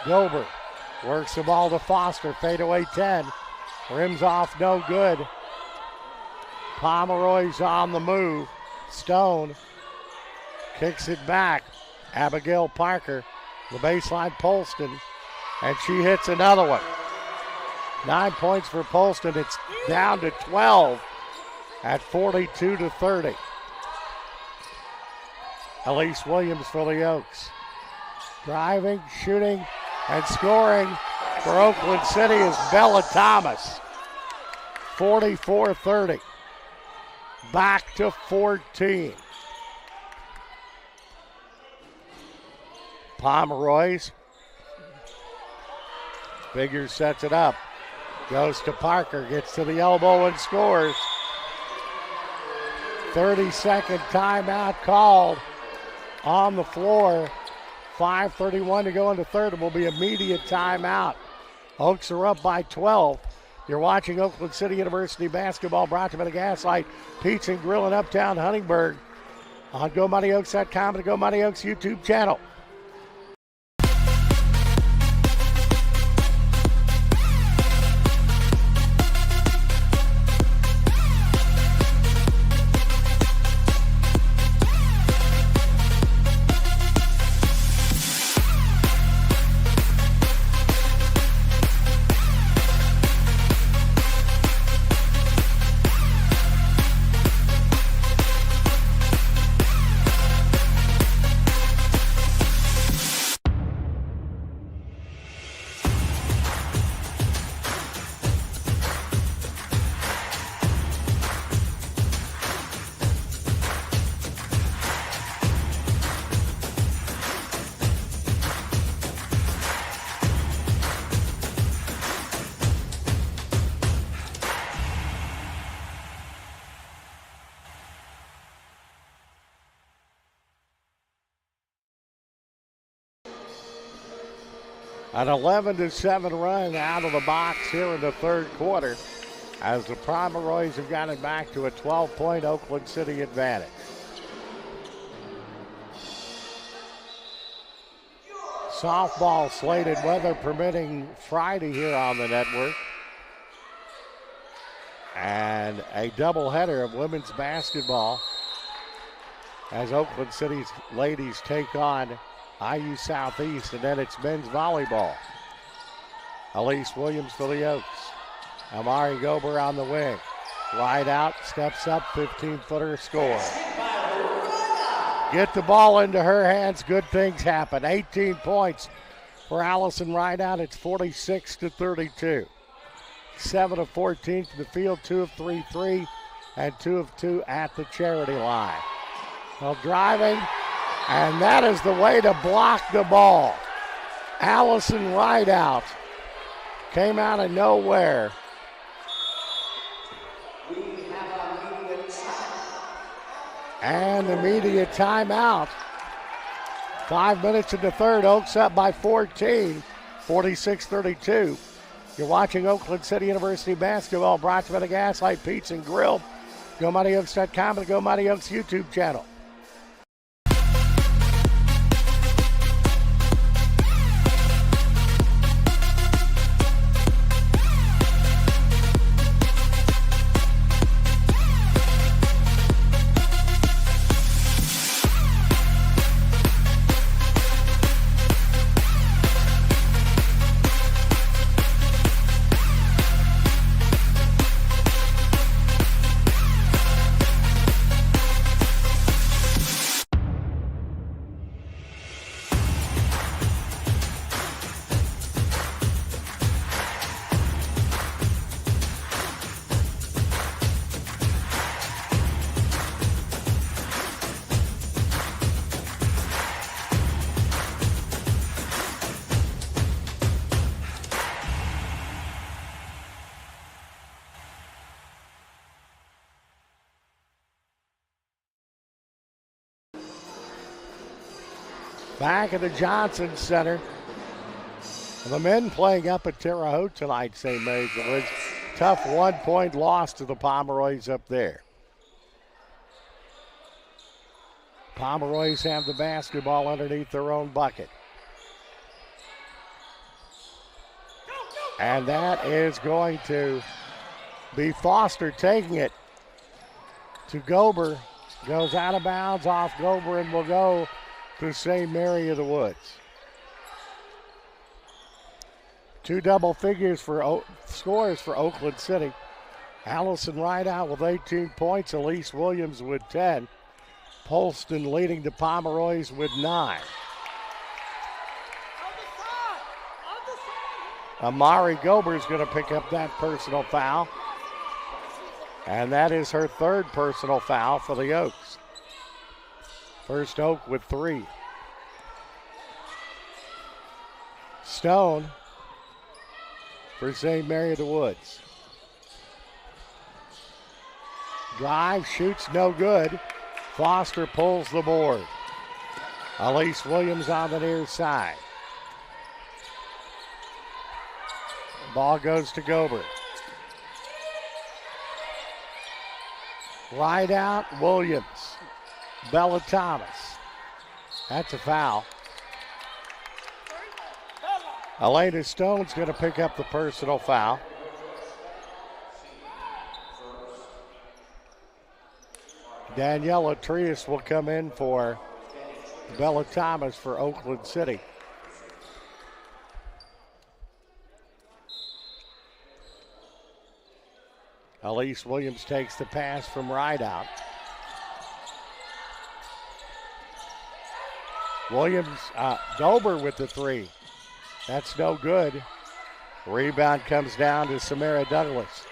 Gober works the ball to Foster, fadeaway 10. Rims off, no good. Pomeroy's on the move. Stone kicks it back. Abigail Parker, the baseline, Polston, and she hits another one. 9 points for Polston. It's down to 12 at 42-30. Elise Williams for the Oaks. Driving, shooting, and scoring for Oakland City is Bella Thomas. 44-30. Back to 14. Pomeroy's. Figures sets it up. Goes to Parker, gets to the elbow and scores. 30-second timeout called on the floor. 5:31 to go in the third. It will be immediate timeout. Oaks are up by 12. You're watching Oakland City University basketball, brought to you by the Gaslight Pizza and Grill in Uptown Huntingburg on GoMightyOaks.com and the Go Mighty Oaks YouTube channel. An 11-7 run out of the box here in the third quarter as the Pomeroys have gotten back to a 12-point Oakland City advantage. Softball slated, weather permitting, Friday here on the network. And a doubleheader of women's basketball as Oakland City's ladies take on IU Southeast, and then it's men's volleyball. Elise Williams for the Oaks. Amari Gober on the wing. Wide out, steps up, 15-footer, score. Get the ball into her hands, good things happen. 18 points for Allison Rideout. It's 46-32. 7 of 14 from the field, 2 of 3, and 2 of 2 at the charity line. Well, driving. And that is the way to block the ball. Allison Rideout came out of nowhere. And immediate timeout. 5 minutes in the third. Oaks up by 14, 46-32. You're watching Oakland City University basketball, brought to you by the Gaslight Pizza and Grill. GoMightyOaks.com and the Go Mighty Oaks YouTube channel. Back at the Johnson Center. The men playing up at Terre Haute tonight, St. Mary's. It was a tough 1-point loss to the Pomeroys up there. Pomeroys have the basketball underneath their own bucket. And that is going to be Foster taking it to Gober. Goes out of bounds off Gober and will go to St. Mary of the Woods. 2 double figures for scores for Oakland City. Allison Rideout with 18 points. Elise Williams with 10. Polston leading the Pomeroys with 9. Amari Gober is going to pick up that personal foul. And that is her 3rd personal foul for the Oaks. First Oak with 3. Stone for St. Mary of the Woods. Drive, shoots, no good. Foster pulls the board. Elise Williams on the near side. Ball goes to Gober. Right out, Williams. Bella Thomas. That's a foul. Elena Stone's going to pick up the personal foul. Daniela Trias will come in for Bella Thomas for Oakland City. Elise Williams takes the pass from Rideout. Williams, Gober with the three. That's no good. Rebound comes down to Samara Douglas.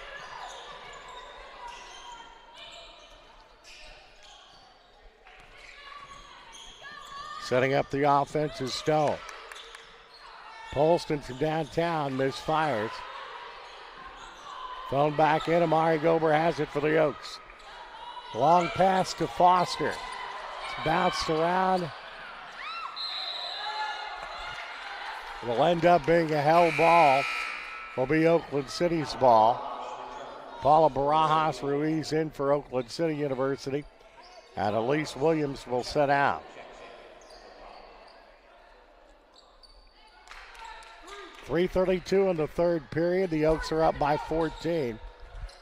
Setting up the offense is Stone. Polston from downtown misfires. Thrown back in. Amari Gober has it for the Oaks. Long pass to Foster. It's bounced around. It'll end up being a held ball. Will be Oakland City's ball. Paula Barajas Ruiz in for Oakland City University. And Elise Williams will sit out. 3:32 in the third period. The Oaks are up by 14.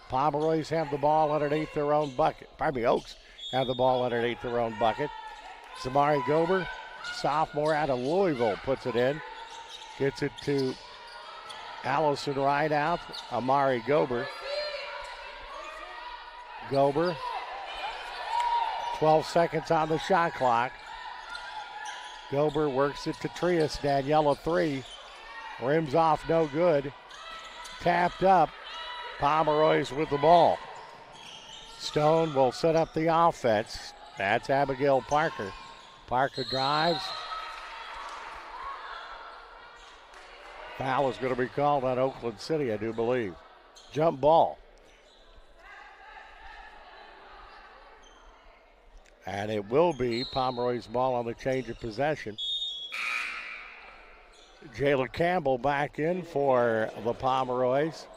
Pomeroys have the ball underneath their own bucket. Pardon me, Oaks have the ball underneath their own bucket. Samari Gober, sophomore out of Louisville, puts it in. Gets it to Allison Rideout. Amari Gober. Gober. 12 seconds on the shot clock. Gober works it to Trias. Daniela three. Rims off, no good. Tapped up. Pomeroys with the ball. Stone will set up the offense. That's Abigail Parker. Parker drives. Foul is going to be called on Oakland City, I do believe. Jump ball. And it will be Pomeroy's ball on the change of possession. Jayla Campbell back in for the Pomeroys.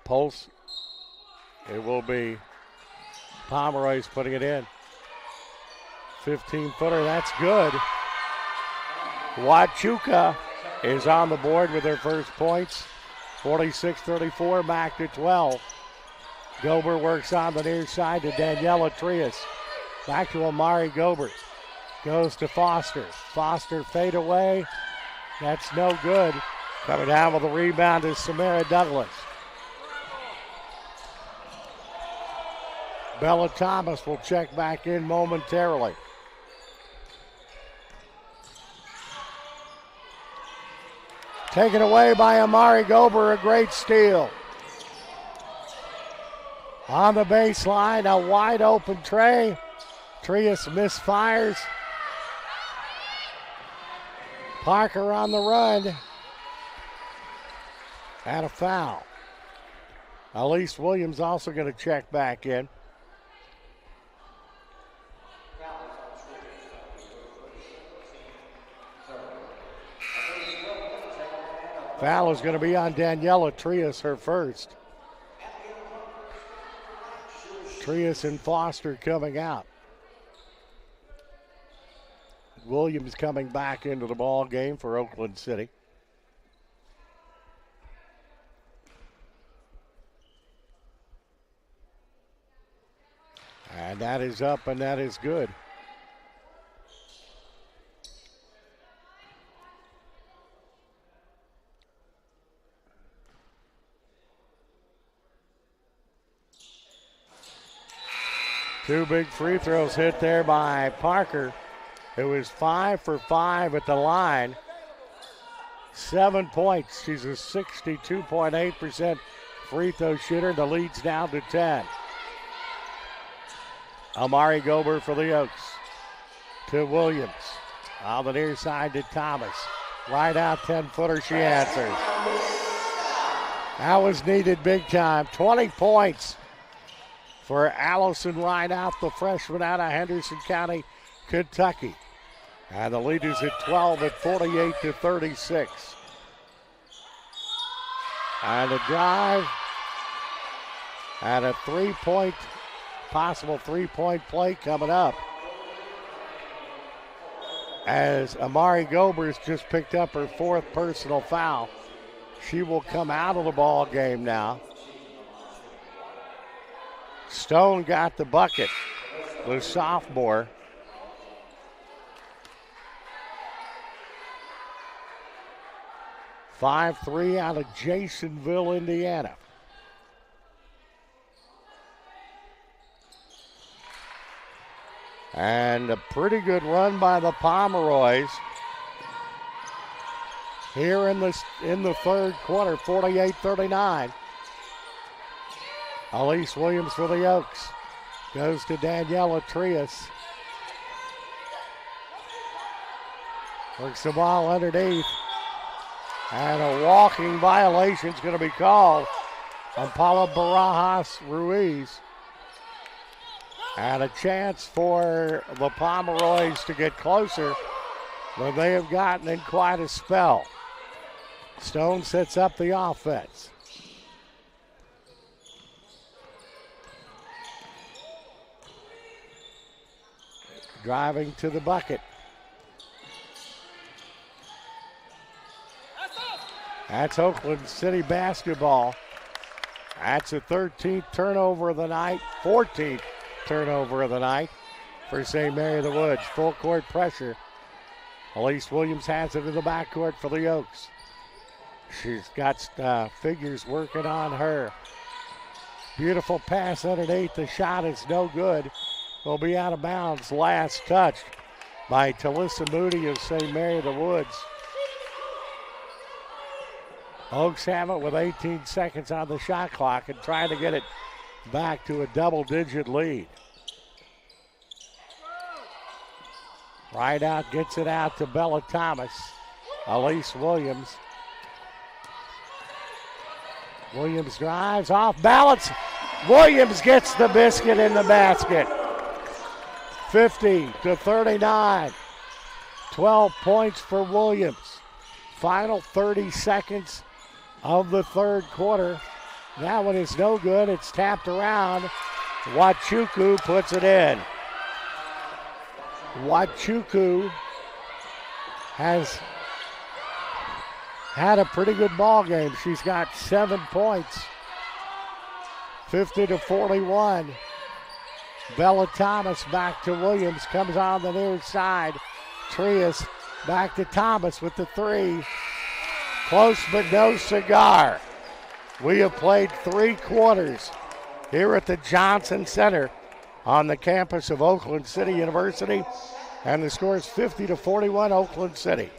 Pulse. It will be Pomeroy's putting it in. 15-footer, that's good. Huachuca is on the board with their first points. 46-34, back to 12. Gober works on the near side to Daniela Trias. Back to Amari Gober. Goes to Foster. Foster fade away. That's no good. Coming down with the rebound is Samara Douglas. Bella Thomas will check back in momentarily. Taken away by Amari Gober, a great steal. On the baseline, a wide open tray. Trias misfires. Parker on the run. And a foul. Elise Williams also going to check back in. Foul is going to be on Daniela Trias, her first. Trias and Foster coming out. Williams coming back into the ball game for Oakland City. And that is up and that is good. Two big free throws hit there by Parker. It was 5 for 5 at the line. 7 points. She's a 62.8% free throw shooter. The lead's down to 10. Amari Gober for the Oaks. To Williams. On the near side to Thomas. Right out 10-footer, she answers. That was needed big time. 20 points for Allison Rideout, the freshman out of Henderson County, Kentucky. And the lead is at 12 at 48-36. And a drive and a possible three-point play coming up. As Amari Gobers just picked up her 4th personal foul. She will come out of the ball game now. Stone got the bucket, the sophomore. – 5-3 out of Jasonville, Indiana. And a pretty good run by the Pomeroys here in the third quarter, 48-39. Elise Williams for the Oaks. Goes to Daniela Trias. Works the ball underneath. And a walking violation is going to be called on Paula Barajas Ruiz. And a chance for the Pomeroys to get closer than they have gotten in quite a spell. Stone sets up the offense. Driving to the bucket. That's Oakland City basketball. That's a 13th turnover of the night, 14th turnover of the night for St. Mary of the Woods. Full court pressure. Elise Williams has it in the backcourt for the Oaks. She's got figures working on her. Beautiful pass underneath. The shot is no good. Will be out of bounds. Last touched by Talissa Moody of St. Mary of the Woods. Oaks have it with 18 seconds on the shot clock and trying to get it back to a double-digit lead. Rideout gets it out to Bella Thomas. Elise Williams. Williams drives off balance. Williams gets the biscuit in the basket. 50-39. 12 points for Williams. Final 30 seconds of the third quarter. That one is no good. It's tapped around. Wachuku puts it in. Wachuku has had a pretty good ball game. She's got 7 points. 50-41. Bella Thomas back to Williams. Comes on the near side. Trias back to Thomas with the three. Close but no cigar. We have played 3 quarters here at the Johnson Center on the campus of Oakland City University. And the score is 50-41 Oakland City.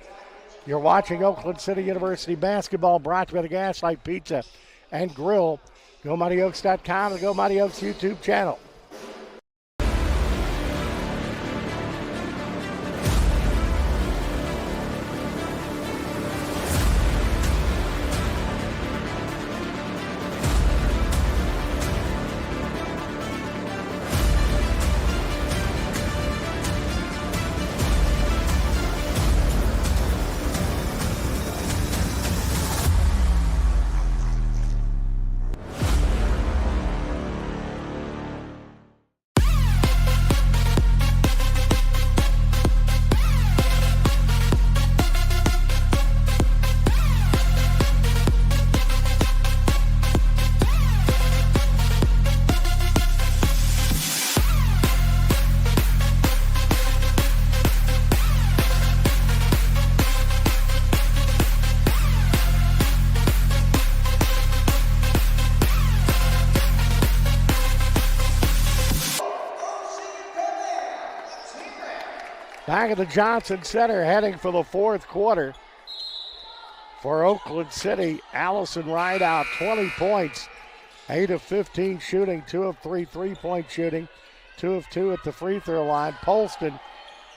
You're watching Oakland City University basketball, brought to you by the Gaslight Pizza and Grill. GoMightyOaks.com and Go Mighty Oaks YouTube channel. Back at the Johnson Center, heading for the fourth quarter. For Oakland City, Allison Rideout, 20 points, 8 of 15 shooting, 2 of 3 3-point shooting, 2 of 2 at the free throw line. Polston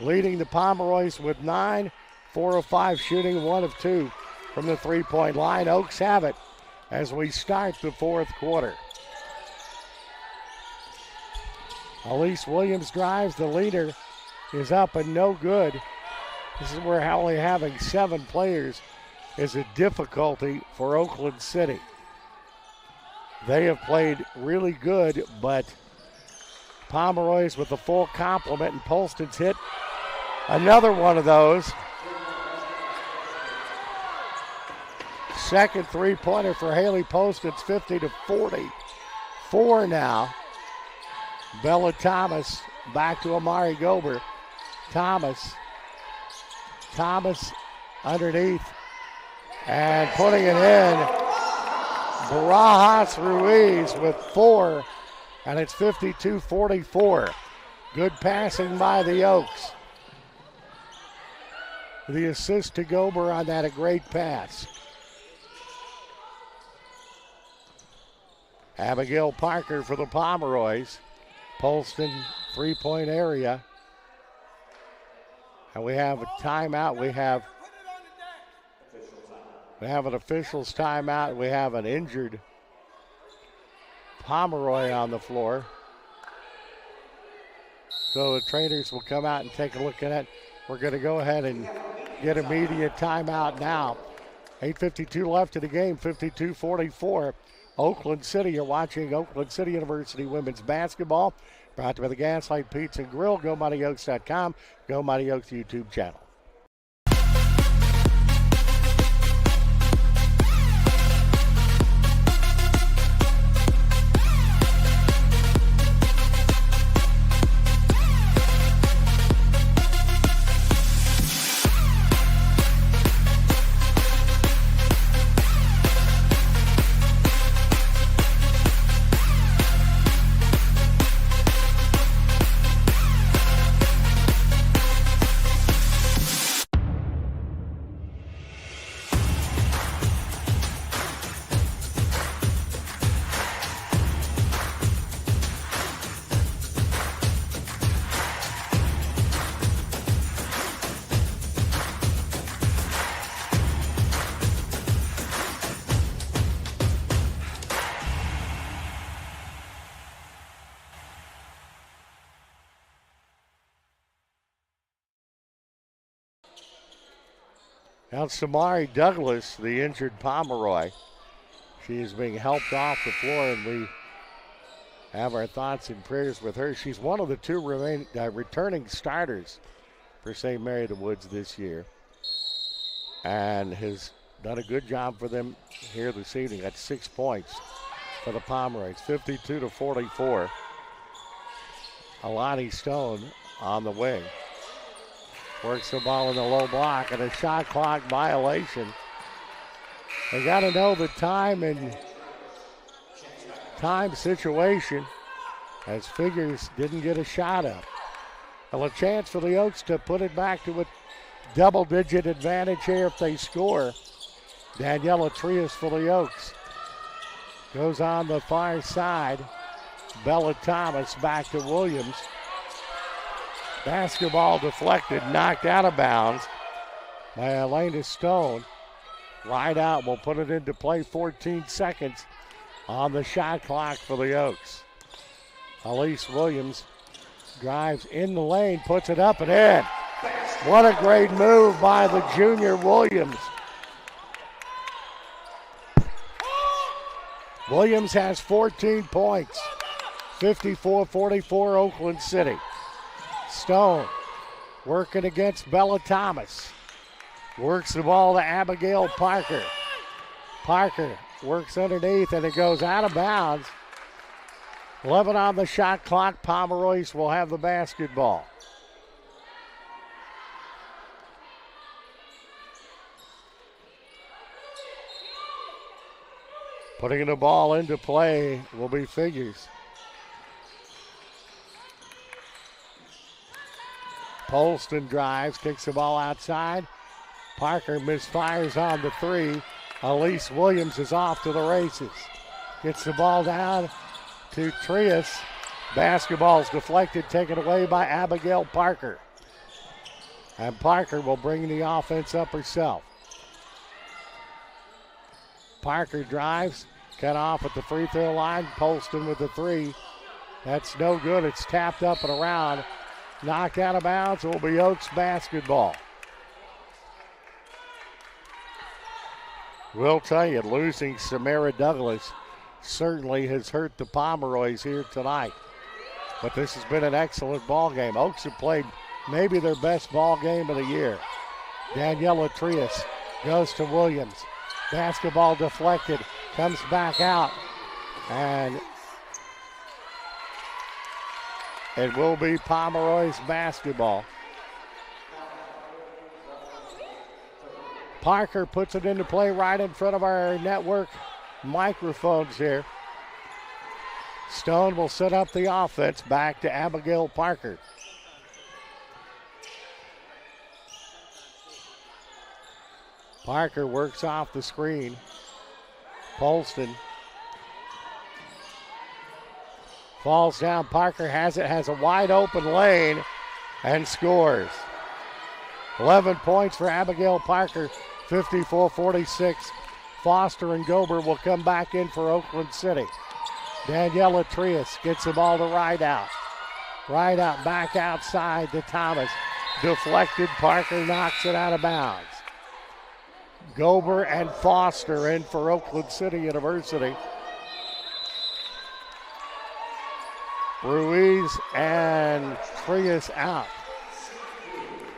leading the Pomeroys with 9, 4 of 5 shooting, 1 of 2 from the 3-point line. Oaks have it as we start the fourth quarter. Elise Williams drives. The leader is up and no good. This is where only having 7 players is a difficulty for Oakland City. They have played really good, but Pomeroy's with a full complement, and Polston's hit another one of those. Second three-pointer for Haley Polston's 50-44 now. Bella Thomas back to Amari Gober. Thomas underneath and putting it in. Barajas Ruiz with 4, and it's 52-44. Good passing by the Oaks. The assist to Gober on that, a great pass. Abigail Parker for the Pomeroys. Polston three-point area. And we have a timeout. We have an official's timeout. We have an injured Pomeroy on the floor. So the trainers will come out and take a look at it. We're going to go ahead and get immediate timeout now. 8:52 left in the game, 52-44. Oakland City, you're watching Oakland City University women's basketball. Brought to you by the Gaslight Pizza and Grill, GoMightyOaks.com, Go Mighty Oaks YouTube channel. Now Samari Douglas, the injured Pomeroy. She is being helped off the floor, and we have our thoughts and prayers with her. She's one of the 2 returning starters for St. Mary of the Woods this year, and has done a good job for them here this evening. That's 6 points for the Pomeroys, 52-44. Alani Stone on the wing. Works the ball in the low block and a shot clock violation. They got to know the time and time situation, as Figures didn't get a shot up. Well, a chance for the Oaks to put it back to a double-digit advantage here if they score. Daniela Trias for the Oaks. Goes on the far side. Bella Thomas back to Williams. Basketball deflected, knocked out of bounds by Elena Stone. Right out, will put it into play. 14 seconds on the shot clock for the Oaks. Elise Williams drives in the lane, puts it up and in. What a great move by the junior Williams. Williams has 14 points. 54-44 Oakland City. Stone working against Bella Thomas. Works the ball to Abigail Parker. Parker works underneath and it goes out of bounds. 11 on the shot clock. Pomeroys will have the basketball. Putting the ball into play will be Figures. Polston drives, kicks the ball outside. Parker misfires on the 3. Elise Williams is off to the races. Gets the ball down to Trias. Basketball's deflected, taken away by Abigail Parker. And Parker will bring the offense up herself. Parker drives, cut off at the free throw line. Polston with the three. That's no good. It's tapped up and around. Knocked out of bounds. It will be Oaks basketball. We'll tell you, losing Samara Douglas certainly has hurt the Pomeroys here tonight. But this has been an excellent ball game. Oaks have played maybe their best ball game of the year. Daniela Trias goes to Williams. Basketball deflected, comes back out, and it will be Pomeroy's basketball. Parker puts it into play right in front of our network microphones here. Stone will set up the offense. Back to Abigail Parker. Parker works off the screen. Polston falls down. Parker has it, has a wide open lane, and scores. 11 points for Abigail Parker, 54-46. Foster and Gober will come back in for Oakland City. Daniela Trias gets the ball to Rideout. Rideout back outside to Thomas. Deflected, Parker knocks it out of bounds. Gober and Foster in for Oakland City University. Ruiz and Trias out.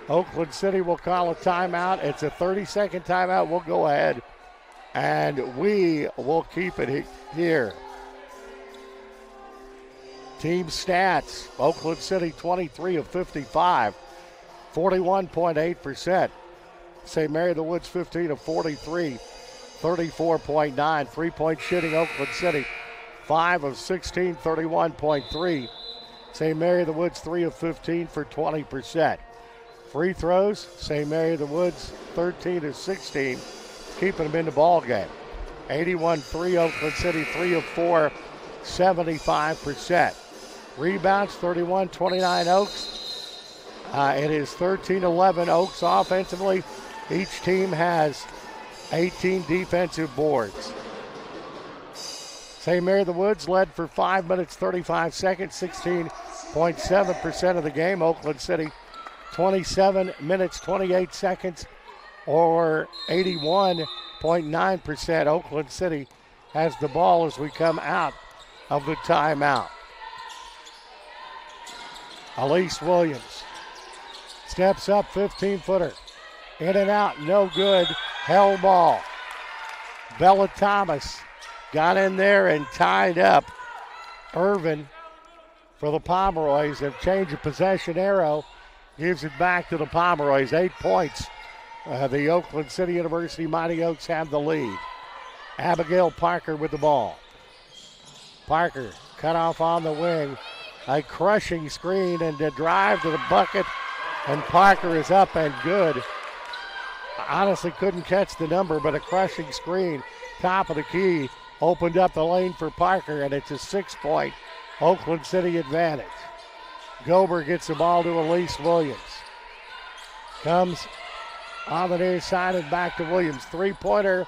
Oakland City will call a timeout. It's a 30-second timeout. We'll go ahead and we will keep it here. Team stats, Oakland City 23 of 55, 41.8%. St. Mary of the Woods 15 of 43, 34.9. Three-point shooting, Oakland City 5 of 16, 31.3. St. Mary of the Woods 3 of 15 for 20%. Free throws, St. Mary of the Woods 13 of 16, keeping them in the ball game. 81-3, Oakland City 3 of 4, 75%. Rebounds, 31-29 Oaks. It is 13-11 Oaks offensively. Each team has 18 defensive boards. St. Mary of the Woods led for 5 minutes, 35 seconds, 16.7% of the game. Oakland City, 27 minutes, 28 seconds, or 81.9%. Oakland City has the ball as we come out of the timeout. Elise Williams steps up, 15-footer. In and out, no good. Held ball. Bella Thomas got in there and tied up Irvin for the Pomeroys. And change of possession arrow gives it back to the Pomeroys. 8 points. The Oakland City University Mighty Oaks have the lead. Abigail Parker with the ball. Parker cut off on the wing. A crushing screen and a drive to the bucket. And Parker is up and good. I honestly couldn't catch the number, but a crushing screen. Top of the key. Opened up the lane for Parker, and it's a 6-point Oakland City advantage. Gober gets the ball to Elise Williams. Comes on the near side and back to Williams. Three-pointer.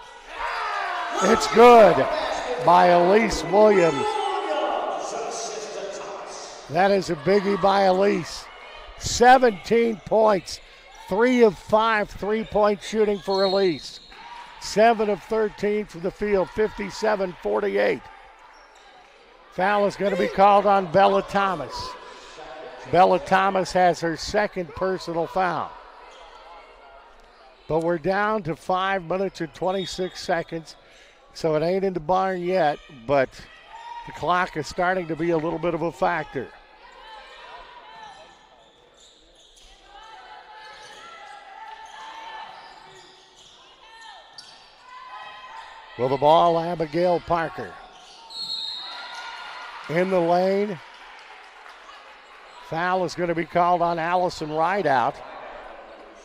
It's good by Elise Williams. That is a biggie by Elise. 17 points. 3 of 5 three-point shooting for Elise. 7 of 13 from the field, 57-48. Foul is going to be called on Bella Thomas. Bella Thomas has her second personal foul. But we're down to 5 minutes and 26 seconds, so it ain't in the barn yet, but the clock is starting to be a little bit of a factor. With the ball, Abigail Parker. In the lane. Foul is going to be called on Allison Rideout.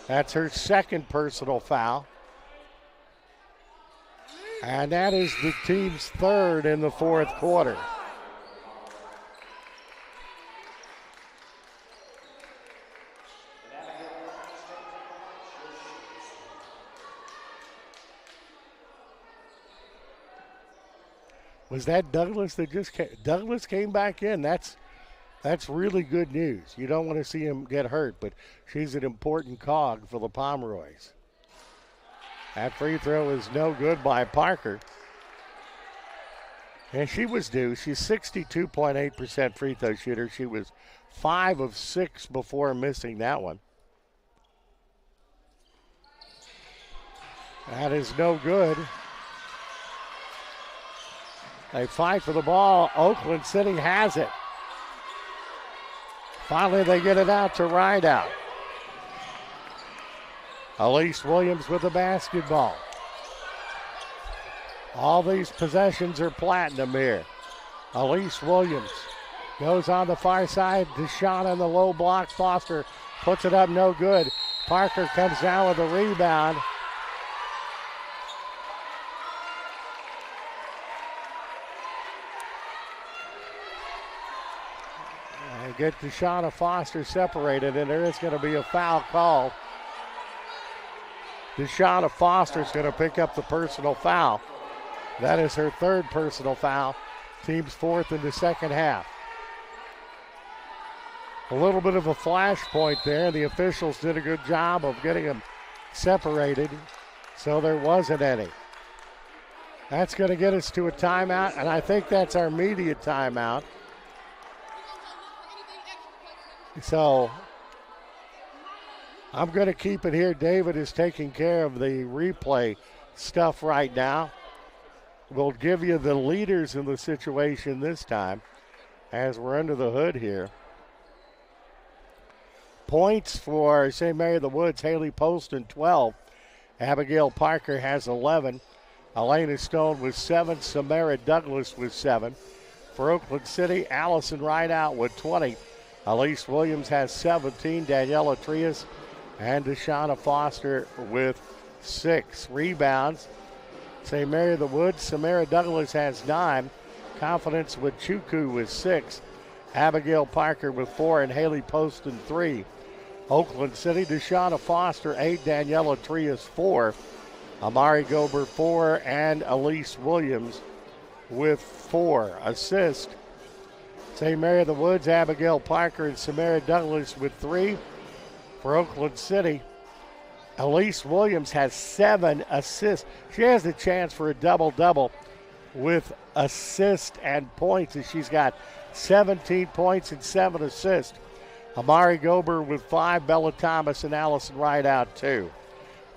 That's her second personal foul. And that is the team's third in the fourth quarter. Was that Douglas that just came? Douglas came back in. That's really good news. You don't want to see him get hurt, but she's an important cog for the Pomeroys. That free throw is no good by Parker. And she was due. She's 62.8% free throw shooter. She was 5 of 6 before missing that one. That is no good. They fight for the ball. Oakland City has it. Finally, they get it out to Rideout. Elise Williams with the basketball. All these possessions are platinum here. Elise Williams goes on the far side. Deshawn on the low block. Foster puts it up, no good. Parker comes down with a rebound. And get Deshawn Foster separated, and there is going to be a foul called. Deshawn Foster is going to pick up the personal foul. That is her third personal foul. Team's fourth in the second half. A little bit of a flashpoint there. The officials did a good job of getting them separated, so there wasn't any. That's going to get us to a timeout, and I think that's our media timeout. So I'm going to keep it here. David is taking care of the replay stuff right now. We'll give you the leaders in the situation this time as we're under the hood here. Points for St. Mary of the Woods, Haley Poston, 12. Abigail Parker has 11. Elena Stone with 7. Samara Douglas with 7. For Oakland City, Allison Rideout with 20. Elise Williams has 17. Daniela Trias and Deshauna Foster with 6 rebounds. St. Mary of the Woods, Samara Douglas has 9. Confidence with Chuku with 6. Abigail Parker with 4 and Haley Poston 3. Oakland City, Deshauna Foster 8, Daniela Trias 4. Amari Gober 4 and Elise Williams with 4 assists. St. Mary of the Woods, Abigail Parker and Samara Douglas with 3. For Oakland City, Elise Williams has 7 assists. She has the chance for a double-double with assists and points, as she's got 17 points and 7 assists. Amari Gober with 5, Bella Thomas and Allison Rideout 2.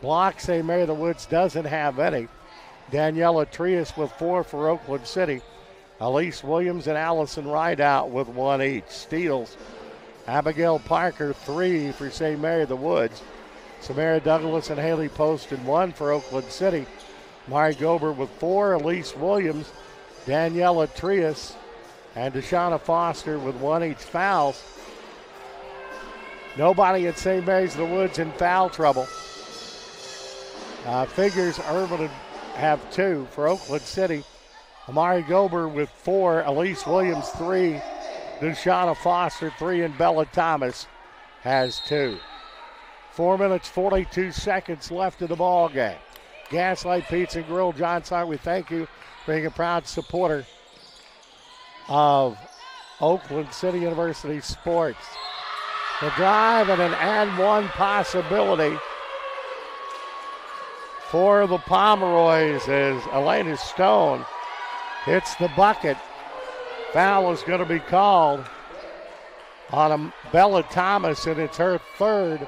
Blocks, St. Mary of the Woods doesn't have any. Daniela Trias with 4 for Oakland City. Elise Williams and Allison Rideout with 1 each. Steals, Abigail Parker 3 for St. Mary of the Woods. Samara Douglas and Haley Poston 1 for Oakland City. Mari Gober with 4. Elise Williams, Daniela Trias, and Deshauna Foster with 1 each. Fouls. Nobody at St. Mary's of the Woods in foul trouble. Figures Irvin have 2 for Oakland City. Amari Gober with 4. Elise Williams 3. Deshauna Foster 3, and Bella Thomas has 2. 4 minutes, 42 seconds left in the ball game. Gaslight Pizza and Grill, John Sark, we thank you for being a proud supporter of Oakland City University sports. The drive and an and one possibility for the Pomeroys as Elena Stone hits the bucket. Foul is going to be called on Bella Thomas, and it's her third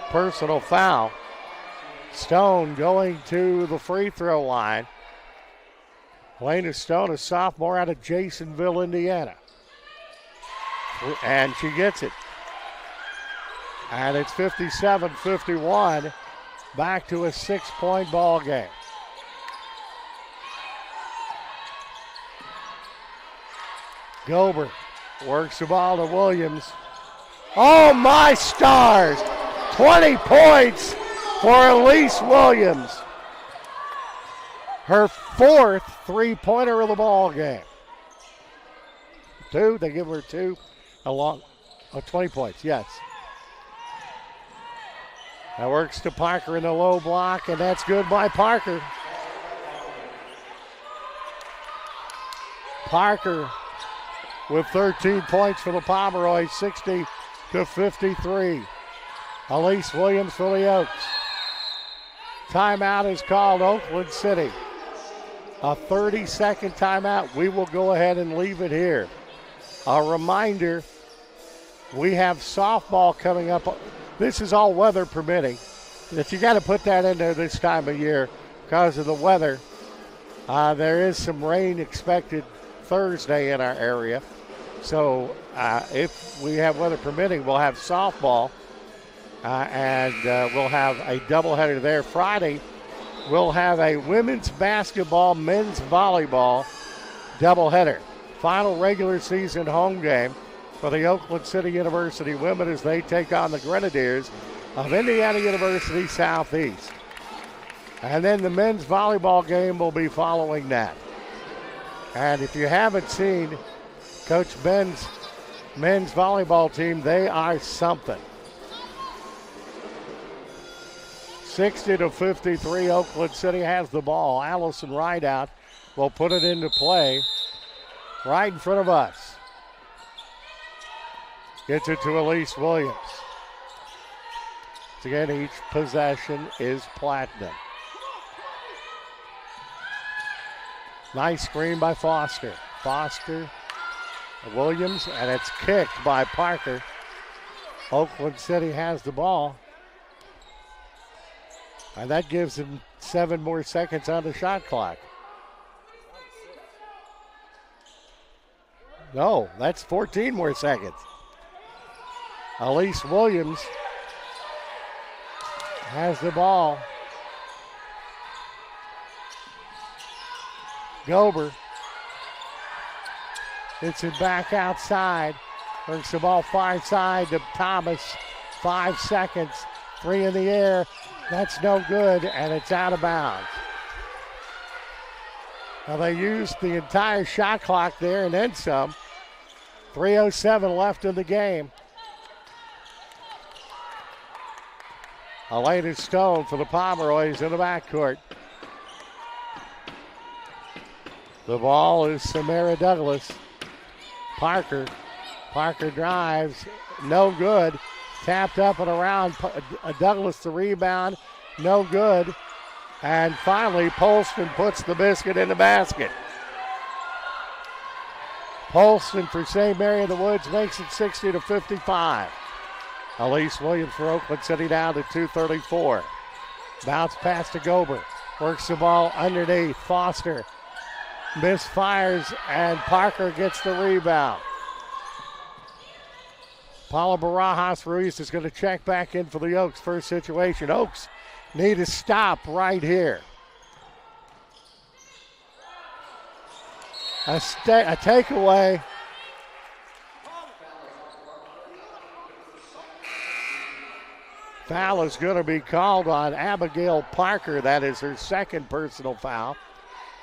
personal foul. Stone going to the free throw line. Elena Stone, a sophomore out of Jasonville, Indiana. And she gets it. And it's 57-51. Back to a 6-point ball game. Gober works the ball to Williams. Oh, my stars! 20 points for Elise Williams. Her 4th three-pointer of the ball game. 2, they give her 2 along 20 points, yes. That works to Parker in the low block, and that's good by Parker. Parker with 13 points for the Pomeroys, 60-53. Elise Williams for the Oaks. Timeout is called, Oakland City. A 30-second timeout. We will go ahead and leave it here. A reminder, we have softball coming up. This is all weather permitting. If you got to put that in there this time of year because of the weather. There is some rain expected Thursday in our area. So if we have weather permitting, we'll have softball. And we'll have a doubleheader there. Friday, we'll have a women's basketball, men's volleyball doubleheader. Final regular season home game for the Oakland City University women as they take on the Grenadiers of Indiana University Southeast. And then the men's volleyball game will be following that. And if you haven't seen Coach Ben's men's volleyball team, they are something. 60-53, Oakland City has the ball. Allison Rideout will put it into play right in front of us. Gets it to Elise Williams. Again, each possession is platinum. Nice screen by Foster. Foster, Williams, and it's kicked by Parker. Oakland City has the ball. And that gives them 7 more seconds on the shot clock. No, that's 14 more seconds. Elise Williams has the ball. Gober hits it back outside. Works the ball far side to Thomas. 5 seconds. 3 in the air. That's no good, and it's out of bounds. Now they used the entire shot clock there and then some. 3:07 left in the game. Elena Stone for the Pomeroys in the backcourt. The ball is Samara Douglas. Parker drives, no good. Tapped up and around. Douglas the rebound, no good. And finally, Polston puts the biscuit in the basket. Polston for St. Mary of the Woods makes it 60-55. Elise Williams for Oakland City down to 2:34. Bounce pass to Gober. Works the ball underneath. Foster misfires, and Parker gets the rebound. Paula Barajas Ruiz is going to check back in for the Oaks. First situation. Oaks need a stop right here. A takeaway. Foul is going to be called on Abigail Parker. That is her second personal foul.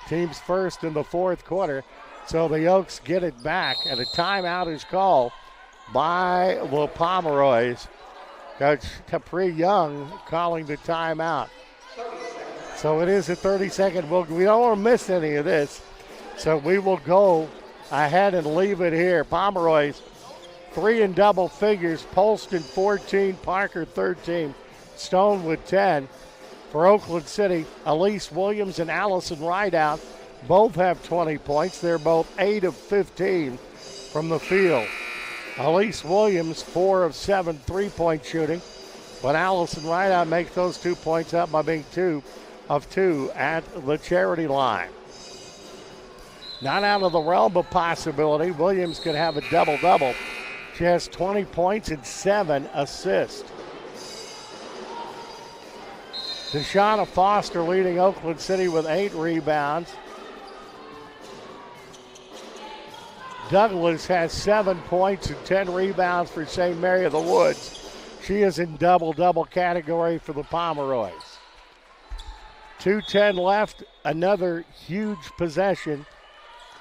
Team's first in the fourth quarter. So the Oaks get it back, and a timeout is called by the Pomeroys. Coach Capri Young calling the timeout. So it is a 30-second. We don't want to miss any of this. So we will go ahead and leave it here. Pomeroys 3 in double figures. Polston 14, Parker 13, Stone with 10. For Oakland City, Elise Williams and Allison Rideout both have 20 points. They're both 8 of 15 from the field. Elise Williams, 4 of 7 3-point shooting, but Allison Rideout makes those 2 points up by being 2 of 2 at the charity line. Not out of the realm of possibility. Williams could have a double-double. She has 20 points and 7 assists. Deshauna Foster leading Oakland City with 8 rebounds. Douglas has 7 points and 10 rebounds for St. Mary of the Woods. She is in double-double category for the Pomeroys. 2:10 left, another huge possession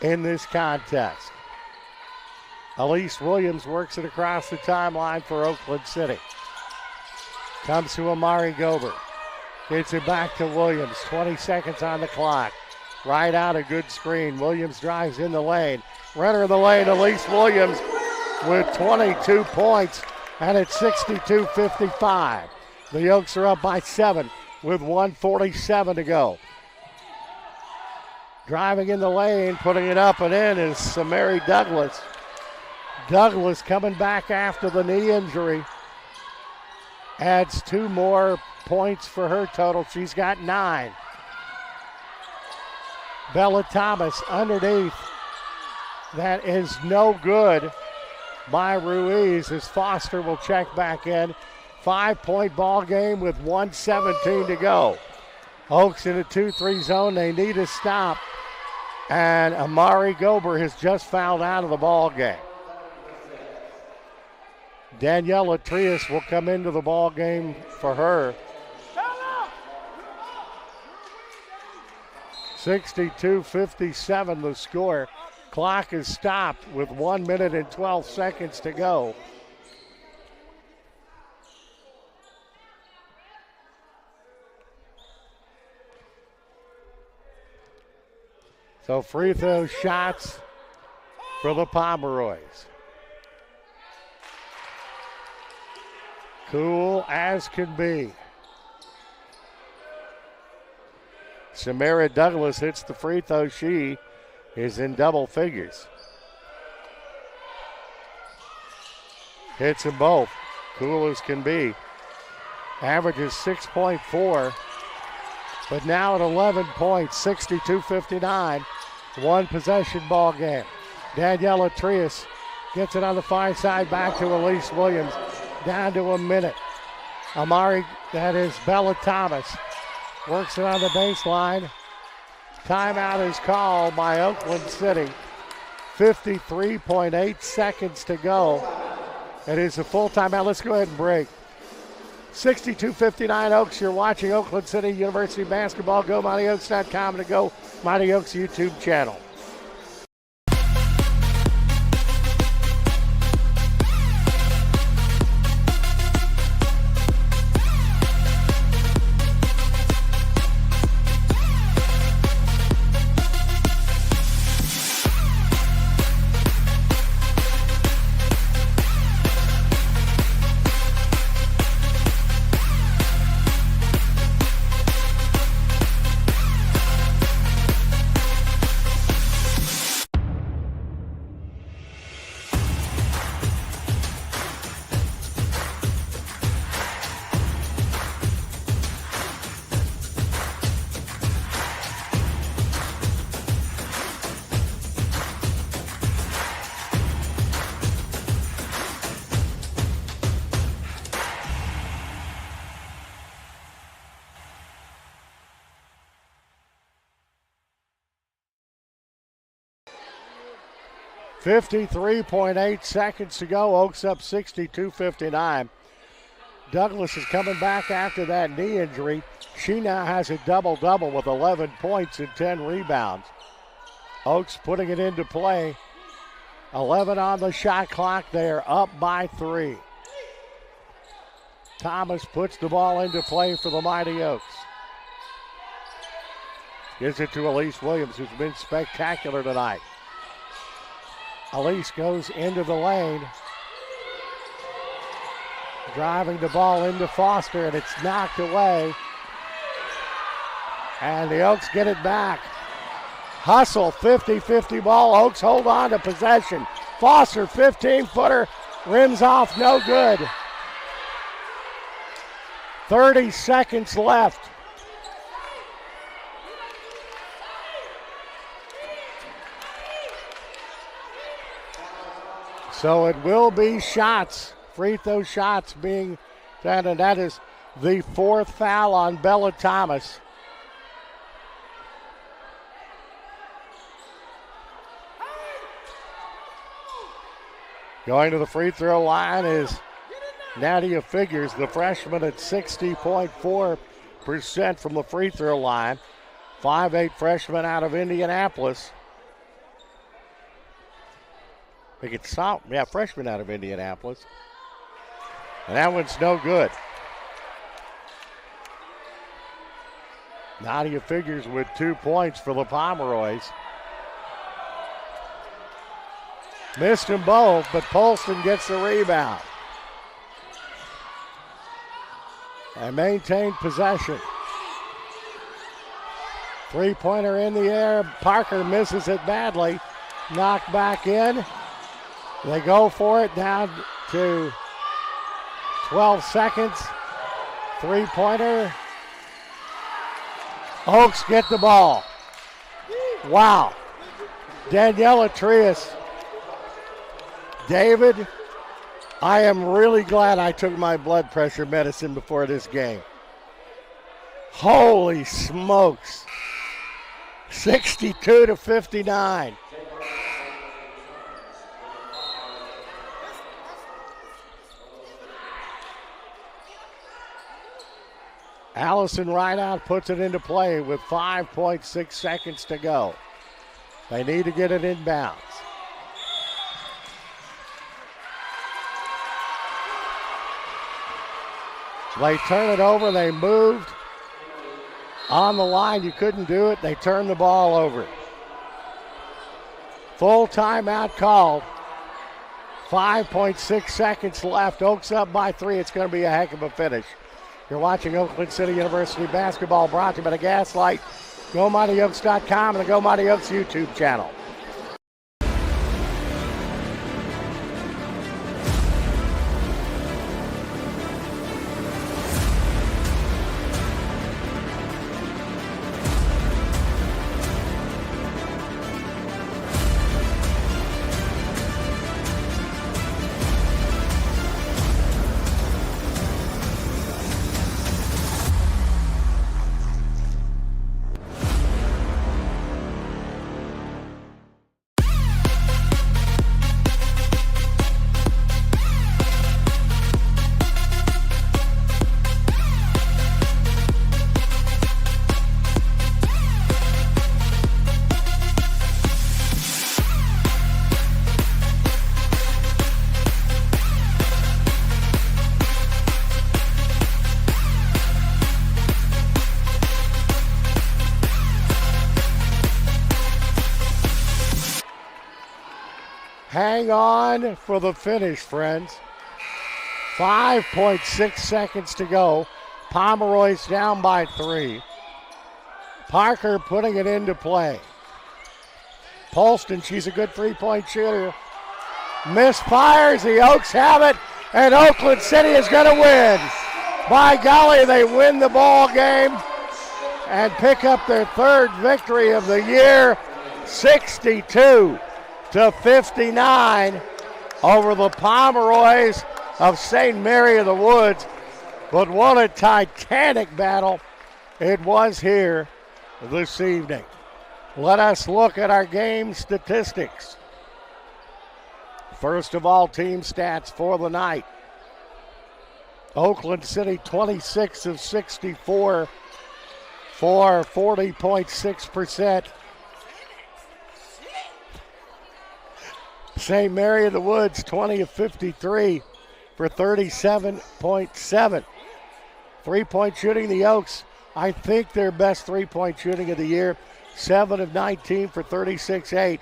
in this contest. Elise Williams works it across the timeline for Oakland City. Comes to Amari Gober. Gets it back to Williams. 20 seconds on the clock. Right out, a good screen. Williams drives in the lane. Runner in the lane, Elise Williams with 22 points, and it's 62-55. The Oaks are up by 7 with 1:47 to go. Driving in the lane, putting it up and in is Samari Douglas. Douglas coming back after the knee injury. Adds 2 more points for her total. She's got 9. Bella Thomas underneath. That is no good by Ruiz as Foster will check back in. 5-point ball game with 1:17 to go. Oaks in a 2-3 zone. They need a stop. And Amari Gober has just fouled out of the ball game. Daniela Trias will come into the ball game for her. 62-57 the score. Clock is stopped with 1 minute and 12 seconds to go. So free throw shots for the Pomeroys. Cool as can be. Samara Douglas hits the free throw. She is in double figures. Hits them both. Cool as can be. Averages 6.4. But now at 11 points, 62-59. 1 possession ball game. Daniela Trias gets it on the far side back to Elise Williams. Down to a minute. Amari, that is Bella Thomas, works it on the baseline. Timeout is called by Oakland City. 53.8 seconds to go. It is a full timeout. Let's go ahead and break. 62-59 Oaks. You're watching Oakland City University basketball. Go MightyOaks.com and go Mighty Oaks YouTube channel. .8 seconds to go. Oaks up 62-59. Douglas is coming back after that knee injury. She now has a double-double with 11 points and 10 rebounds. Oaks putting it into play. 11 on the shot clock. They are up by 3. Thomas puts the ball into play for the Mighty Oaks. Gives it to Elise Williams, who's been spectacular tonight. Elise goes into the lane. Driving the ball into Foster, and it's knocked away. And the Oaks get it back. Hustle, 50-50 ball. Oaks hold on to possession. Foster, 15-footer, rims off, no good. 30 seconds left. So it will be shots, free throw shots being done, and that is the 4th foul on Bella Thomas. Going to the free throw line is Nadia Figures, the freshman at 60.4% from the free throw line. 5'8" freshman out of Indianapolis. I think it's freshman out of Indianapolis. And that one's no good. Nadia Figures with 2 points for the Pomeroys. Missed them both, but Polston gets the rebound. And maintained possession. Three-pointer in the air. Parker misses it badly. Knocked back in. They go for it down to 12 seconds. Three-pointer. Oaks get the ball. Wow. Daniela Trias. David, I am really glad I took my blood pressure medicine before this game. Holy smokes. 62-59. Allison Rideout puts it into play with 5.6 seconds to go. They need to get it inbounds. They turn it over. They moved on the line. You couldn't do it. They turned the ball over. Full timeout called. 5.6 seconds left. Oaks up by 3. It's going to be a heck of a finish. You're watching Oakland City University basketball, brought to you by the Gaslight, GoMightyOaks.com, and the Go Mighty Oaks YouTube channel. Hang on for the finish, friends. 5.6 seconds to go. Pomeroy's down by 3. Parker putting it into play. Polston, she's a good three-point shooter. Misfires, the Oaks have it, and Oakland City is going to win. By golly, they win the ball game and pick up their third victory of the year, 62-59 over the Pomeroys of St. Mary of the Woods. But what a titanic battle it was here this evening. Let us look at our game statistics. First of all, team stats for the night. Oakland City 26 of 64 for 40.6%. St. Mary of the Woods 20 of 53 for 37.7. Three-point shooting, the Oaks, I think their best three-point shooting of the year, 7 of 19 for 36.8.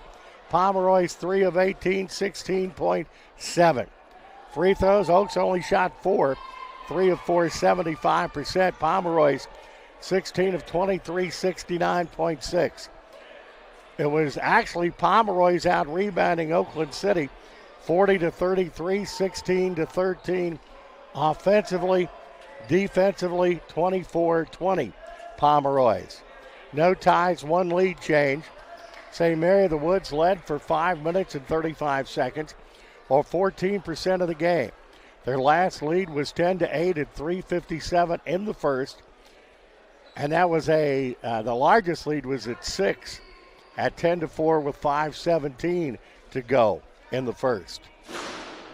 Pomeroy's 3 of 18, 16.7. Free throws, Oaks only shot 4, 3 of 4, 75%. Pomeroy's 16 of 23, 69.6. It was actually Pomeroy's out rebounding Oakland City, 40-33, 16-13. Offensively, defensively, 24-20. Pomeroy's. No ties, one lead change. St. Mary of the Woods led for 5 minutes and 35 seconds, or 14% of the game. Their last lead was 10-8 at 3:57 in the first, and that was the largest lead was at 6 at 10-4 with 5:17 to go in the first.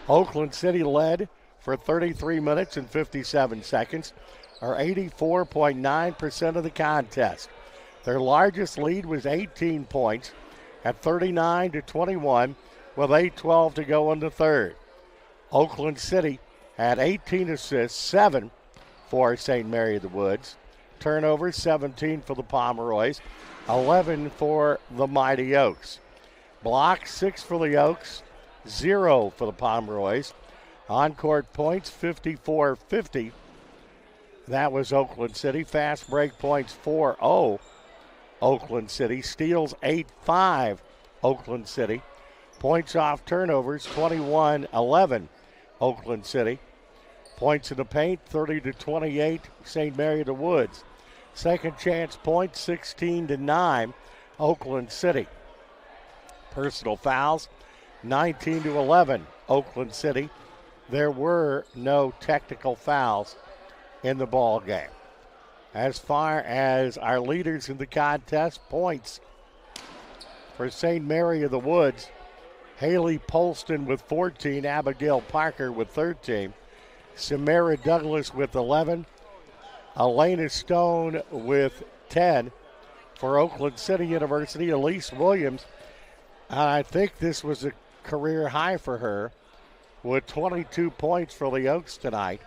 Oakland City led for 33 minutes and 57 seconds, or 84.9% of the contest. Their largest lead was 18 points at 39-21 with 8:12 to go in the third. Oakland City had 18 assists, 7 for St. Mary of the Woods. turnovers, 17 for the Pomeroys, 11 for the Mighty Oaks. Blocks, 6 for the Oaks, 0 for the Pomeroys. On-court points, 54-50. That was Oakland City. Fast break points, 4-0, Oakland City. Steals, 8-5, Oakland City. Points off turnovers, 21-11, Oakland City. Points in the paint, 30-28, St. Mary of the Woods. Second chance points, 16-9, Oakland City. Personal fouls, 19-11, Oakland City. There were no technical fouls in the ball game. As far as our leaders in the contest, points for St. Mary of the Woods, Haley Polston with 14, Abigail Parker with 13, Samara Douglas with 11, Elena Stone with 10. For Oakland City University, Elise Williams, and I think this was a career high for her, with 22 points for the Oaks tonight.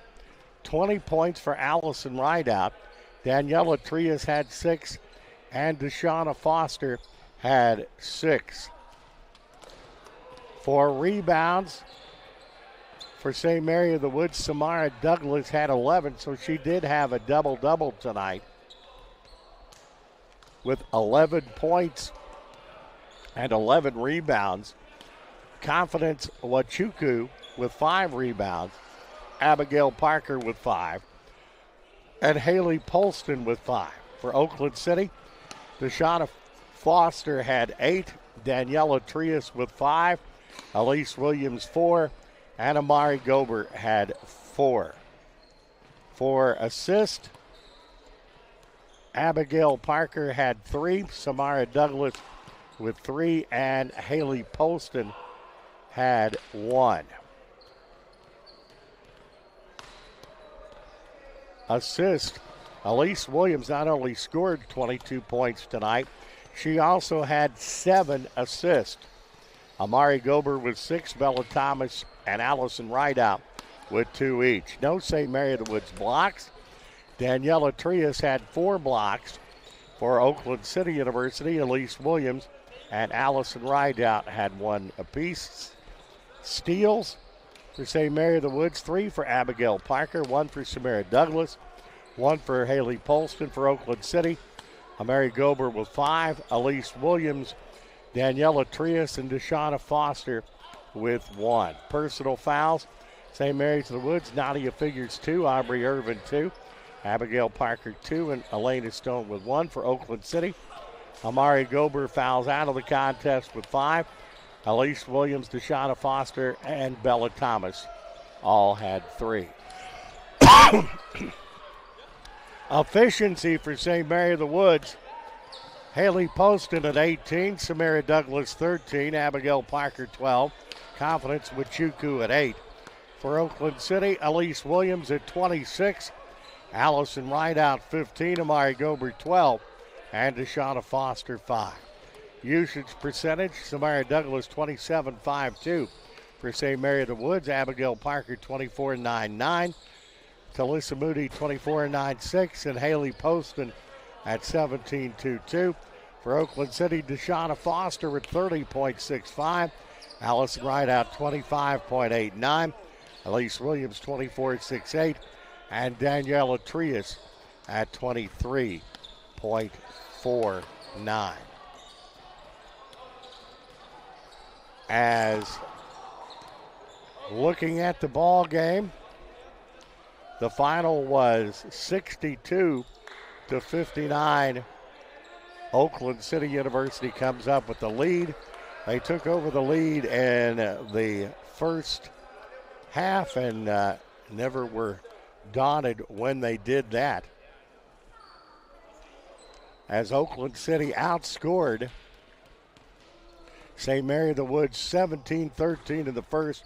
20 points for Allison Rideout. Daniela Trias had 6, and Deshauna Foster had 6. For rebounds, for St. Mary of the Woods, Samara Douglas had 11, so she did have a double-double tonight with 11 points and 11 rebounds. Confidence Wachuku with 5 rebounds, Abigail Parker with 5, and Haley Polston with 5. For Oakland City, Deshauna Foster had 8, Daniela Trias with 5, Elise Williams 4, and Amari Gobert had 4. For assist, Abigail Parker had 3, Samara Douglas with 3, and Haley Polston had 1. Assist, Elise Williams not only scored 22 points tonight, she also had 7 assists. Amari Gobert with 6, Bella Thomas and Allison Rideout with 2 each. No St. Mary of the Woods blocks. Daniela Trias had 4 blocks. For Oakland City University, Elise Williams and Allison Rideout had 1 apiece. Steals for St. Mary of the Woods, 3 for Abigail Parker, 1 for Samara Douglas, 1 for Haley Polston. For Oakland City, Amari Gobert with 5, Elise Williams, Daniela Trias, and Deshauna Foster with 1. Personal fouls, St. Mary's of the Woods, Nadia Figures 2, Aubrey Irvin 2, Abigail Parker 2, and Elena Stone with 1. For Oakland City, Amari Gobert fouls out of the contest with 5. Elise Williams, Deshauna Foster, and Bella Thomas all had 3. Efficiency for St. Mary of the Woods, Haley Poston at 18, Samara Douglas 13, Abigail Parker 12, Confidence Wachuku at 8. For Oakland City, Elise Williams at 26, Allison Rideout 15, Amari Gobert 12, and Deshauna Foster 5. Usage percentage, Samara Douglas 27.52. For St. Mary of the Woods, Abigail Parker 24.99, Talissa Moody 24.96, and Haley Poston at 17.22. For Oakland City, Deshauna Foster at 30.65, Allison Rideout 25.89, Elise Williams 24.68, and Daniela Trias at 23.49. As looking at the ball game, the final was 62-59. Oakland City University comes up with the lead. They took over the lead in the first half and never were daunted when they did that, as Oakland City outscored St. Mary of the Woods 17-13 in the first.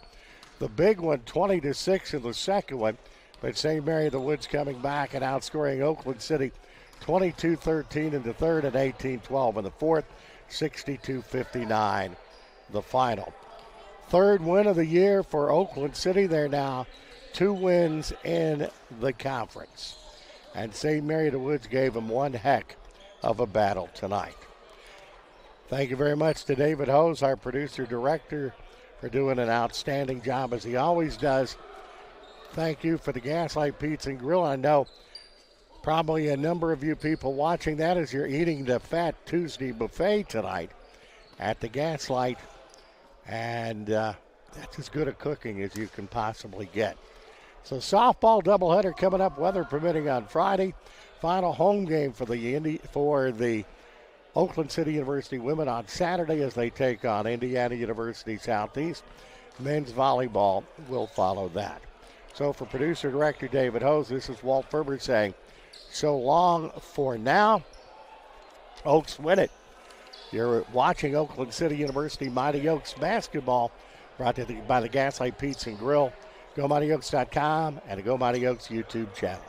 The big one, 20-6 in the second one. But St. Mary of the Woods coming back and outscoring Oakland City 22-13 in the third and 18-12 in the fourth. 62-59 the final. Third win of the year for Oakland City. They're now 2 wins in the conference. And St. Mary of the Woods gave them one heck of a battle tonight. Thank you very much to David Hose, our producer-director, for doing an outstanding job as he always does. Thank you for the Gaslight Pizza and Grill. I know probably a number of you people watching that as you're eating the Fat Tuesday buffet tonight at the Gaslight. And that's as good a cooking as you can possibly get. So softball doubleheader coming up, weather permitting, on Friday. Final home game for the Oakland City University women on Saturday as they take on Indiana University Southeast. Men's volleyball will follow that. So for producer-director David Hose, this is Walt Ferber saying so long for now. Oaks win it. You're watching Oakland City University Mighty Oaks basketball, brought to you by the Gaslight Pizza and Grill, GoMightyOaks.com, and the Go Mighty Oaks YouTube channel.